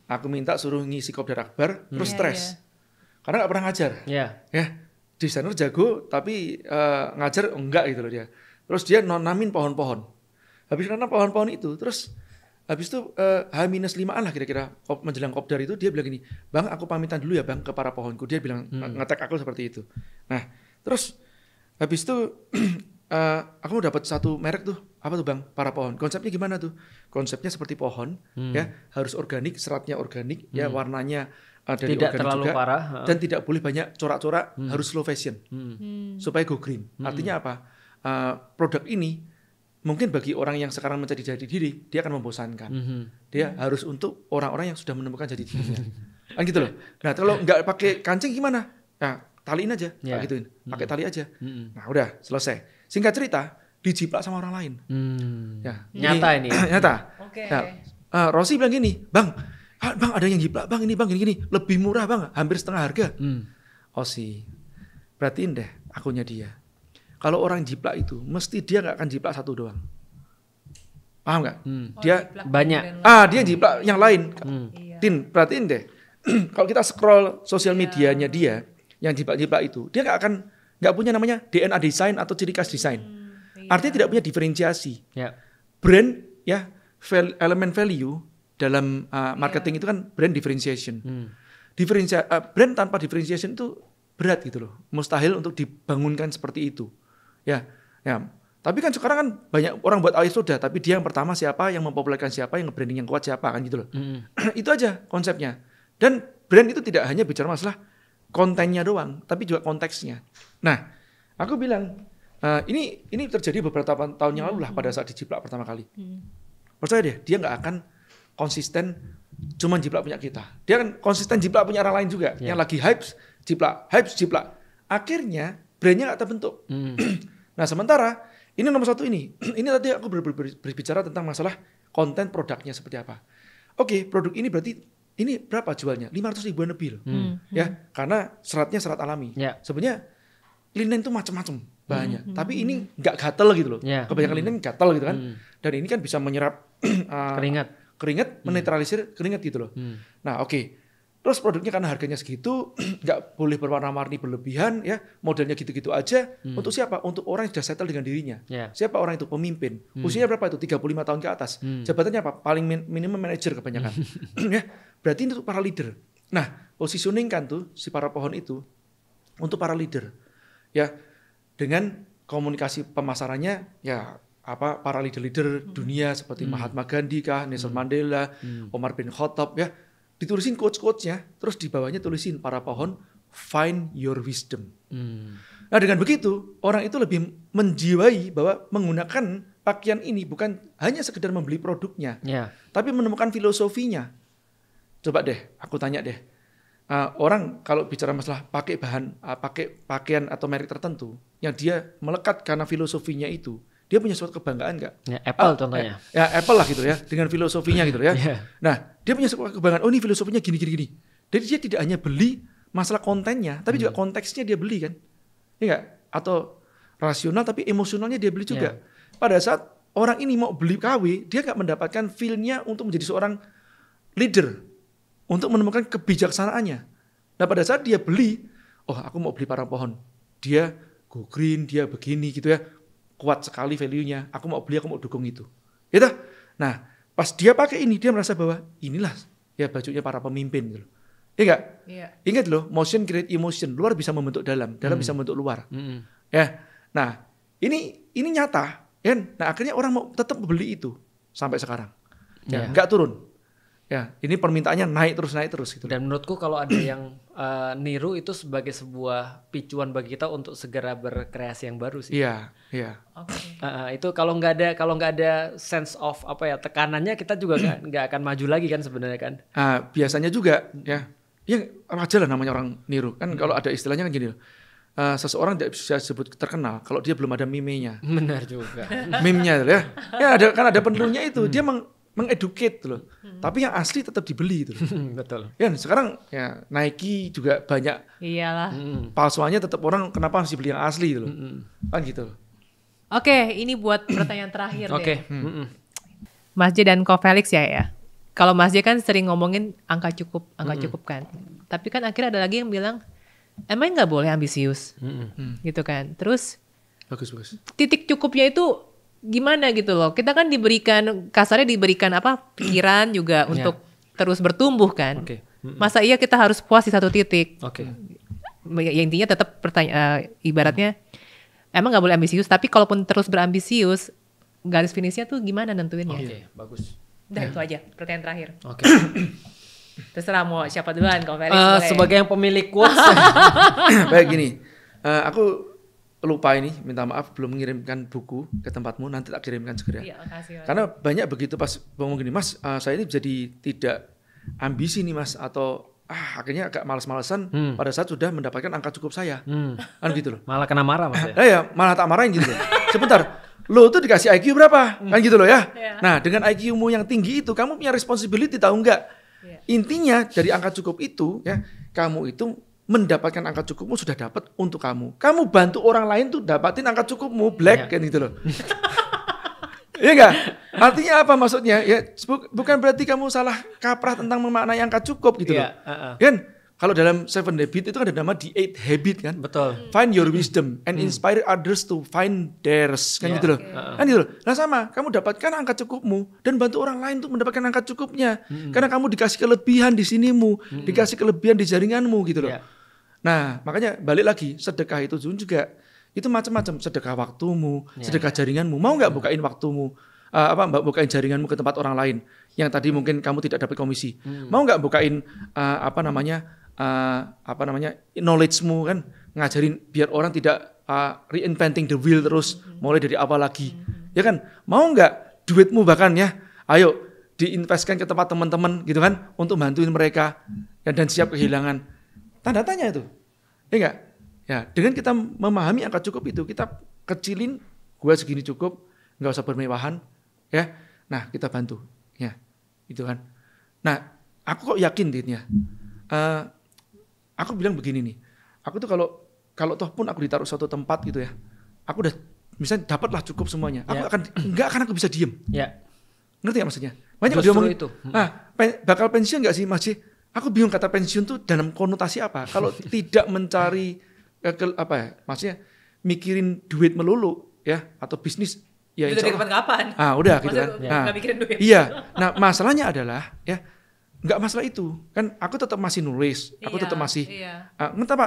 aku minta suruh ngisi Kopdar Akbar terus stres. Karena nggak pernah ngajar. Iya. Ya, desainer jago tapi ngajar enggak gitu loh dia. Terus dia nanamin pohon-pohon. Habis nanam pohon-pohon itu terus habis itu H-5an lah kira-kira menjelang Kopdar itu dia bilang gini, "Bang, aku pamitan dulu ya Bang ke para pohonku." Dia bilang ngetek aku seperti itu. Nah, terus habis itu aku dapat satu merek tuh. Apa tuh Bang? Para Pohon. Konsepnya gimana tuh? Konsepnya seperti pohon ya, harus organik, seratnya organik, ya warnanya dari tidak organik terlalu juga, parah dan tidak boleh banyak corak-corak, harus slow fashion. Supaya go green. Artinya apa? Produk ini mungkin bagi orang yang sekarang mencari jati diri, dia akan membosankan. Dia harus untuk orang-orang yang sudah menemukan jati dirinya. Kan gitu loh. Nah, kalau nggak pakai kancing gimana? Nah, taliin aja, gituin. Pakai tali aja. Nah, udah selesai. Singkat cerita, dijiplak sama orang lain. Ya, nyata ini. Nyata. Oke. Nah, Rossi bilang gini, Bang, ada yang jiplak, Bang, ini Bang, gini, lebih murah Bang, hampir setengah harga. Rossi, perhatiin deh akunnya dia. Kalau orang jiplak itu, mesti dia nggak akan jiplak satu doang. Paham nggak? Dia banyak. dia jiplak yang lain. Tin, perhatiin deh. Kalau kita scroll sosial medianya dia, yang jiplak-jiplak itu, dia nggak punya namanya DNA design atau ciri khas desain. Artinya tidak punya diferensiasi. Brand, ya, elemen value dalam marketing itu kan brand differentiation. Brand tanpa differentiation itu berat gitu loh. Mustahil untuk dibangunkan seperti itu. Ya. Tapi kan sekarang kan banyak orang buat sudah, tapi dia yang pertama siapa, yang mempopulerkan siapa, yang branding yang kuat siapa, kan gitu loh. Itu aja konsepnya. Dan brand itu tidak hanya bicara masalah kontennya doang, tapi juga konteksnya. Nah, aku bilang ini terjadi beberapa tahun yang lalu lah pada saat dijiplak pertama kali. Percaya deh, dia nggak akan konsisten cuman jiplak punya kita. Dia kan konsisten jiplak punya orang lain juga. Yang lagi hype jiplak. Akhirnya brandnya nggak terbentuk. Nah, sementara ini nomor satu ini. Ini tadi aku berbicara tentang masalah konten produknya seperti apa. Oke, produk ini berarti ini berapa jualnya? 500 ribuan lebih loh. Ya, karena seratnya serat alami. Sebenarnya linen itu macam-macam bahannya. Tapi ini nggak gatel gitu loh. Kebanyakan linen gatel gitu kan. Dan ini kan bisa menyerap keringat, menetralisir keringat gitu loh. Nah, oke. Terus produknya karena harganya segitu, nggak boleh berwarna-warni berlebihan, ya, modelnya gitu-gitu aja. Untuk siapa? Untuk orang yang sudah settle dengan dirinya. Siapa orang itu? Pemimpin. Usianya berapa itu? 35 tahun ke atas. Jabatannya apa? Paling minimum manajer kebanyakan. Ya, berarti itu para leader. Nah, positioning kan tuh si Para Pohon itu untuk para leader. Ya, dengan komunikasi pemasarannya, ya, para leader-leader dunia seperti Mahatma Gandhi kah, Nelson Mandela, Omar bin Khattab, ya. Ditulisin quotes-quotesnya, terus di bawahnya tulisin Para Pohon, find your wisdom. Nah, dengan begitu, orang itu lebih menjiwai bahwa menggunakan pakaian ini bukan hanya sekedar membeli produknya, tapi menemukan filosofinya. Coba deh, aku tanya deh, orang kalau bicara masalah pakai pakaian atau merek tertentu, yang dia melekat karena filosofinya itu, dia punya suatu kebanggaan nggak? Apple contohnya. Ya Apple lah gitu ya, dengan filosofinya gitu ya. Nah, dia punya suatu kebanggaan. Oh, ini filosofinya gini. Jadi dia tidak hanya beli masalah kontennya, tapi juga konteksnya dia beli kan, ya nggak? Atau rasional tapi emosionalnya dia beli juga. Pada saat orang ini mau beli KW, dia nggak mendapatkan feel-nya untuk menjadi seorang leader, untuk menemukan kebijaksanaannya. Nah, pada saat dia beli, oh aku mau beli Para Pohon, dia go green, dia begini gitu ya. Kuat sekali value-nya, aku mau beli, aku mau dukung itu. Gitu. Nah, pas dia pakai ini, dia merasa bahwa inilah ya bajunya para pemimpin gitu. Iya enggak? Ingat loh, motion create emotion. Luar bisa membentuk dalam bisa membentuk luar. Ya. Nah, ini nyata, kan? Nah, akhirnya orang mau tetap beli itu sampai sekarang. Ya, enggak turun. Ya, ini permintaannya naik terus gitu. Dan menurutku kalau ada yang niru itu sebagai sebuah picuan bagi kita untuk segera berkreasi yang baru sih. Iya. Itu kalau nggak ada sense of tekanannya, kita juga nggak akan maju lagi kan sebenarnya kan. Biasanya juga ya aja lah namanya orang niru kan. Kalau ada istilahnya kan gini loh. Seseorang tidak bisa disebut terkenal kalau dia belum ada meme-nya. Benar juga. Meme-nya ya. Ya ada penuhnya itu. Dia mengeducate loh. Tapi yang asli tetap dibeli itu. Betul. Ya sekarang ya Nike juga banyak. Iyalah. Palsuannya tetap orang kenapa harus beli yang asli itu loh. Kan gitu. Oke, ini buat pertanyaan terakhir deh. Oke. Mas J dan Ko Felix ya. Kalau Mas J kan sering ngomongin angka cukup kan. Tapi kan akhirnya ada lagi yang bilang emang nggak boleh ambisius, gitu kan. Terus bagus. Titik cukupnya itu gimana gitu loh. Kita kan kasarnya diberikan pikiran juga untuk terus bertumbuh kan. Masa iya kita harus puas di satu titik. Ya, intinya tetap ibaratnya emang nggak boleh ambisius. Tapi kalaupun terus berambisius, garis finishnya tuh gimana nentuinnya? Bagus. Udah itu aja pertanyaan terakhir. Terserah mau siapa duluan, kalau Felix boleh. Sebagai yang pemilik quotes. Baik gini, aku lupa ini, minta maaf belum mengirimkan buku ke tempatmu, nanti tak kirimkan segera. Iya, makasih. Karena banyak begitu pas ngomong gini, Mas, saya ini jadi tidak ambisi nih Mas, atau akhirnya agak malas-malesan pada saat sudah mendapatkan angka cukup saya. Kan gitu loh. Malah kena marah Mas ya? Ya, malah tak marahin gitu loh. Sebentar, lo tuh dikasih IQ berapa? Kan gitu loh ya. Nah, dengan IQ-mu yang tinggi itu, kamu punya responsibility tahu enggak? Intinya dari angka cukup itu, ya, kamu itu mendapatkan angka cukupmu sudah dapat untuk kamu. Kamu bantu orang lain tuh dapatin angka cukupmu, black kan gitu loh. Iya enggak? Artinya apa maksudnya? Ya bukan berarti kamu salah kaprah tentang memaknai angka cukup gitu loh. Kan kalau dalam 7 Habits itu kan ada nama The 8 Habit kan? Betul. Find your wisdom and inspire others to find theirs kan gitu loh. Kan gitu loh. Nah sama, kamu dapatkan angka cukupmu dan bantu orang lain untuk mendapatkan angka cukupnya. Karena kamu dikasih kelebihan di sinimu, dikasih kelebihan di jaringanmu gitu loh. Nah, makanya balik lagi, sedekah itu juga itu macam-macam, sedekah waktumu, sedekah jaringanmu. Mau nggak bukain waktumu, bukain jaringanmu ke tempat orang lain yang tadi mungkin kamu tidak dapat komisi. Mau nggak bukain knowledge-mu kan, ngajarin biar orang tidak reinventing the wheel terus, mulai dari awal lagi. Ya kan? Mau nggak duitmu bahkan ya, ayo diinvestkan ke tempat teman-teman gitu kan, untuk bantuin mereka dan siap kehilangan. Tanda tanya itu. Ya enggak? Ya, dengan kita memahami angka cukup itu, kita kecilin, gue segini cukup, enggak usah bermewahan, ya. Nah, kita bantu, ya. Itu kan. Nah, aku kok yakin duitnya. Aku bilang begini nih. Aku tuh kalau toh pun aku ditaruh suatu tempat gitu ya. Aku udah misalnya dapatlah cukup semuanya. Aku enggak akan aku bisa diem. Ya. Ngerti enggak maksudnya? Banyak diomongin itu. Bakal pensiun enggak sih, Mas J? Aku bingung kata pensiun tuh dalam konotasi apa. Kalau tidak mencari maksudnya mikirin duit melulu ya atau bisnis ya itu dari kapan-kapan. Udah gitu kan. Nggak mikirin duit. Iya. Nah, masalahnya adalah ya nggak masalah itu. Kan aku tetap masih nulis, aku tetap masih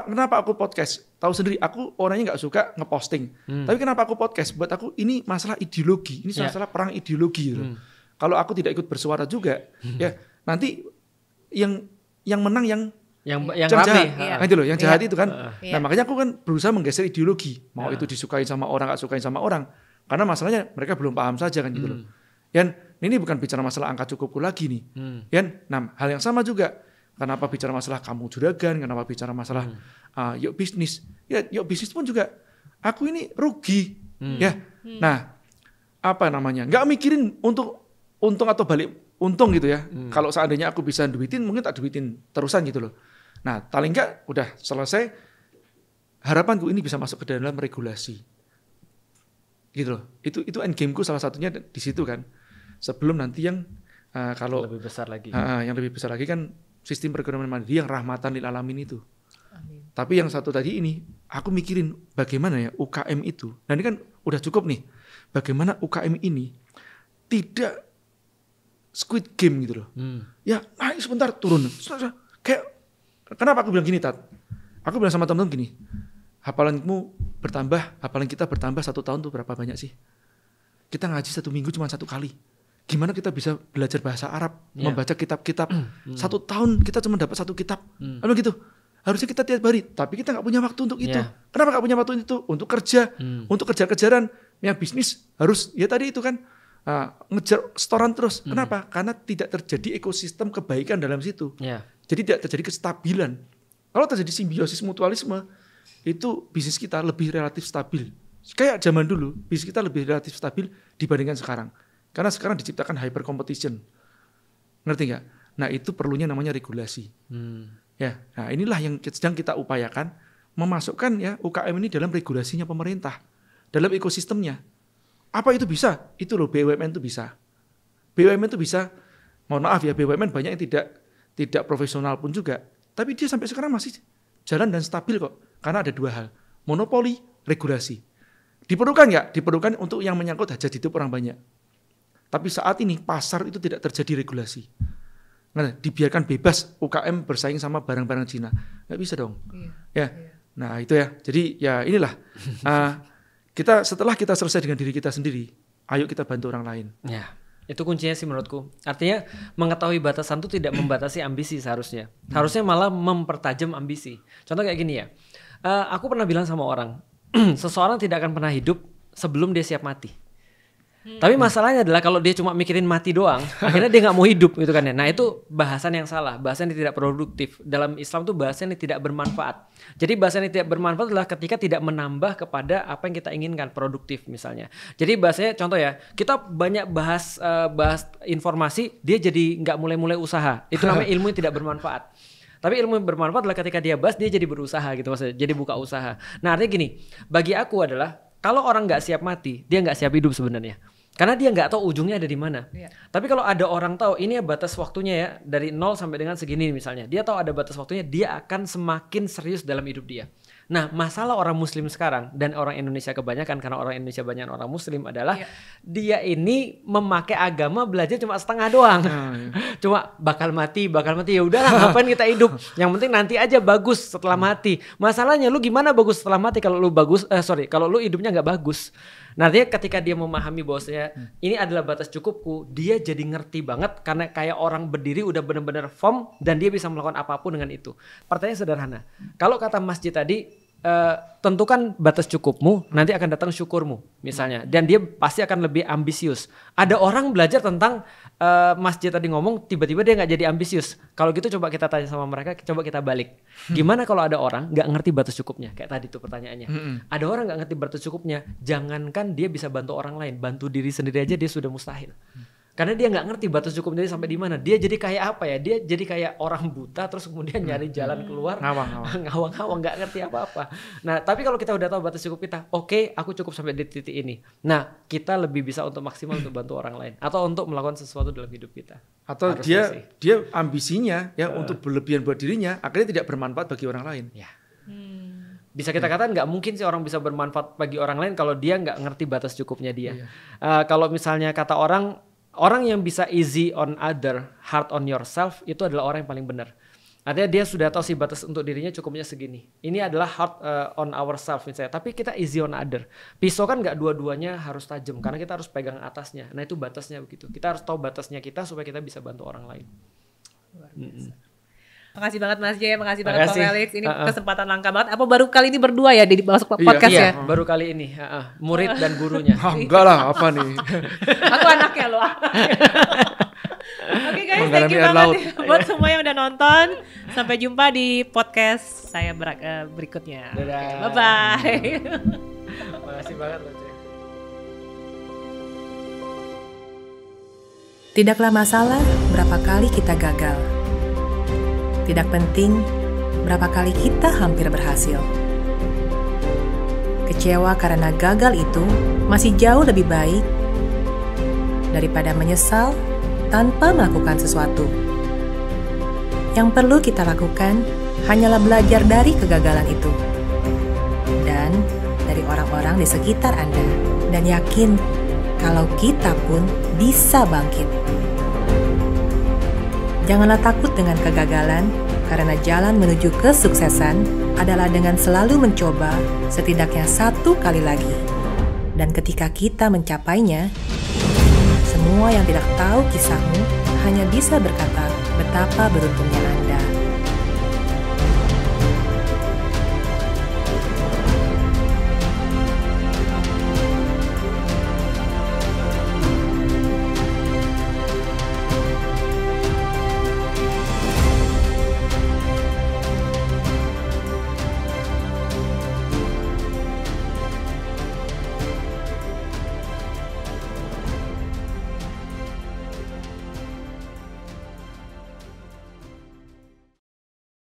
kenapa aku podcast? Tahu sendiri, aku orangnya nggak suka ngeposting. Tapi kenapa aku podcast? Buat aku ini masalah ideologi. Ini masalah perang ideologi gitu. Kalau aku tidak ikut bersuara juga, ya nanti yang menang yang rame, itu loh, yang jahat itu kan. Nah makanya aku kan berusaha menggeser ideologi, mau itu disukai sama orang, gak sukai sama orang, karena masalahnya mereka belum paham saja kan gitu loh. Yan, ini bukan bicara masalah angka cukupku lagi nih. Yan, nah hal yang sama juga. Kenapa bicara masalah kamu juragan? Kenapa bicara masalah yuk bisnis? Ya yuk bisnis pun juga. Aku ini rugi, ya. Nah nggak mikirin untuk untung atau balik untung gitu ya. Kalau seandainya aku bisa duitin, mungkin tak duitin terusan gitu loh. Nah, paling enggak udah selesai. Harapanku ini bisa masuk ke dalam regulasi. Gitu loh. Itu end gameku salah satunya di situ kan. Sebelum nanti yang kalau lebih besar lagi. Yang lebih besar lagi kan sistem perekonomian mandiri yang rahmatan lil alamin itu. Amin. Tapi yang satu tadi ini, aku mikirin bagaimana ya UKM itu. Nah, ini kan udah cukup nih. Bagaimana UKM ini tidak Squid Game gitu loh. Ya naik sebentar turun. Kayak kenapa aku bilang gini Tat? Aku bilang sama teman-teman gini. Hafalanmu bertambah, hafalan kita bertambah 1 tahun tuh berapa banyak sih? Kita ngaji 1 minggu cuma 1 kali. Gimana kita bisa belajar bahasa Arab, membaca kitab-kitab 1 tahun kita cuma dapat 1 kitab. Lalu gitu. Harusnya kita tiap hari, tapi kita nggak punya waktu untuk itu. Kenapa nggak punya waktu itu? Untuk kerja, untuk kejar-kejaran. Yang bisnis harus ya tadi itu kan. Ngejar setoran terus. Kenapa? Karena tidak terjadi ekosistem kebaikan dalam situ. Jadi tidak terjadi kestabilan. Kalau terjadi simbiosis mutualisme, itu bisnis kita lebih relatif stabil. Kayak zaman dulu, bisnis kita lebih relatif stabil dibandingkan sekarang. Karena sekarang diciptakan hyper competition. Ngerti nggak? Nah itu perlunya namanya regulasi. Ya, nah inilah yang sedang kita upayakan, memasukkan ya UKM ini dalam regulasinya pemerintah, dalam ekosistemnya. Apa itu bisa? Itu loh BUMN itu bisa. BUMN itu bisa, mohon maaf ya, BUMN banyak yang tidak profesional pun juga, tapi dia sampai sekarang masih jalan dan stabil kok. Karena ada 2 hal, monopoli, regulasi. Diperlukan nggak? Diperlukan untuk yang menyangkut hajat hidup orang banyak. Tapi saat ini pasar itu tidak terjadi regulasi. Nah, dibiarkan bebas UKM bersaing sama barang-barang Cina, nggak bisa dong. Ya, nah itu ya. Jadi ya inilah setelah kita selesai dengan diri kita sendiri, ayo kita bantu orang lain. Ya, itu kuncinya sih menurutku. Artinya mengetahui batasan itu tidak membatasi ambisi seharusnya. Harusnya malah mempertajam ambisi. Contoh kayak gini ya. Aku pernah bilang sama orang, seseorang tidak akan pernah hidup sebelum dia siap mati. Tapi masalahnya adalah kalau dia cuma mikirin mati doang, akhirnya dia nggak mau hidup gitu kan ya. Nah itu bahasan yang salah, bahasan yang tidak produktif. Dalam Islam tuh bahasan yang tidak bermanfaat. Jadi bahasan yang tidak bermanfaat adalah ketika tidak menambah kepada apa yang kita inginkan, produktif misalnya. Jadi bahasanya contoh ya, kita banyak bahas informasi, dia jadi nggak mulai usaha. Itu namanya ilmu yang tidak bermanfaat. Tapi ilmu yang bermanfaat adalah ketika dia bahas, dia jadi berusaha gitu maksudnya, jadi buka usaha. Nah artinya gini, bagi aku adalah kalau orang nggak siap mati, dia nggak siap hidup sebenarnya. Karena dia nggak tahu ujungnya ada di mana. Tapi kalau ada orang tahu ini ya batas waktunya ya dari 0 sampai dengan segini misalnya, dia tahu ada batas waktunya, dia akan semakin serius dalam hidup dia. Nah masalah orang Muslim sekarang dan orang Indonesia kebanyakan, karena orang Indonesia banyak orang Muslim adalah dia ini memakai agama belajar cuma setengah doang. Cuma bakal mati ya udahlah ngapain kita hidup. Yang penting nanti aja bagus setelah mati. Masalahnya lu gimana bagus setelah mati kalau lu kalau lu hidupnya nggak bagus. Nah, artinya ketika dia memahami bahwasanya ini adalah batas cukupku, dia jadi ngerti banget karena kayak orang berdiri udah benar-benar firm dan dia bisa melakukan apapun dengan itu. Pertanyaan sederhana. Kalau kata masjid tadi, tentukan batas cukupmu, nanti akan datang syukurmu misalnya, dan dia pasti akan lebih ambisius. Ada orang belajar tentang masjid tadi ngomong, tiba-tiba dia nggak jadi ambisius. Kalau gitu coba kita tanya sama mereka, coba kita balik. Gimana kalau ada orang nggak ngerti batas cukupnya? Kayak tadi tuh pertanyaannya. Ada orang nggak ngerti batas cukupnya, jangankan dia bisa bantu orang lain, bantu diri sendiri aja dia sudah mustahil. Karena dia nggak ngerti batas cukupnya sampai di mana. Dia jadi kayak apa ya? Dia jadi kayak orang buta terus kemudian nyari jalan keluar. Ngawang-ngawang nggak ngerti apa-apa. Nah, tapi kalau kita udah tahu batas cukup kita, oke, aku cukup sampai di titik ini. Nah, kita lebih bisa untuk maksimal untuk bantu orang lain atau untuk melakukan sesuatu dalam hidup kita. Atau dia ambisinya ya untuk berlebihan buat dirinya, akhirnya tidak bermanfaat bagi orang lain. Ya. Bisa kita katakan nggak mungkin sih orang bisa bermanfaat bagi orang lain kalau dia nggak ngerti batas cukupnya dia. Kalau misalnya kata orang yang bisa easy on other, hard on yourself, itu adalah orang yang paling benar. Artinya dia sudah tahu sih batas untuk dirinya cukupnya segini. Ini adalah hard on ourselves misalnya. Tapi kita easy on other. Pisau kan nggak dua-duanya harus tajam, karena kita harus pegang atasnya. Nah itu batasnya begitu. Kita harus tahu batasnya kita supaya kita bisa bantu orang lain. Luar biasa. Makasih banget Mas Jay, makasih banget Pak Felix. Ini kesempatan langka banget. Apa baru kali ini berdua ya di masuk podcast ya? Baru kali ini. Murid dan gurunya. Enggak lah, apa nih? Aku anaknya loh. Oke guys, thank you banget buat semua yang udah nonton. Sampai jumpa di podcast saya berikutnya. Dadah. Bye-bye. Makasih banget loh Jay. Tidaklah masalah berapa kali kita gagal. Tidak penting berapa kali kita hampir berhasil. Kecewa karena gagal itu masih jauh lebih baik daripada menyesal tanpa melakukan sesuatu. Yang perlu kita lakukan hanyalah belajar dari kegagalan itu dan dari orang-orang di sekitar Anda, dan yakin kalau kita pun bisa bangkit. Janganlah takut dengan kegagalan, karena jalan menuju kesuksesan adalah dengan selalu mencoba setidaknya 1 kali lagi. Dan ketika kita mencapainya, semua yang tidak tahu kisahmu hanya bisa berkata betapa beruntungnya Anda.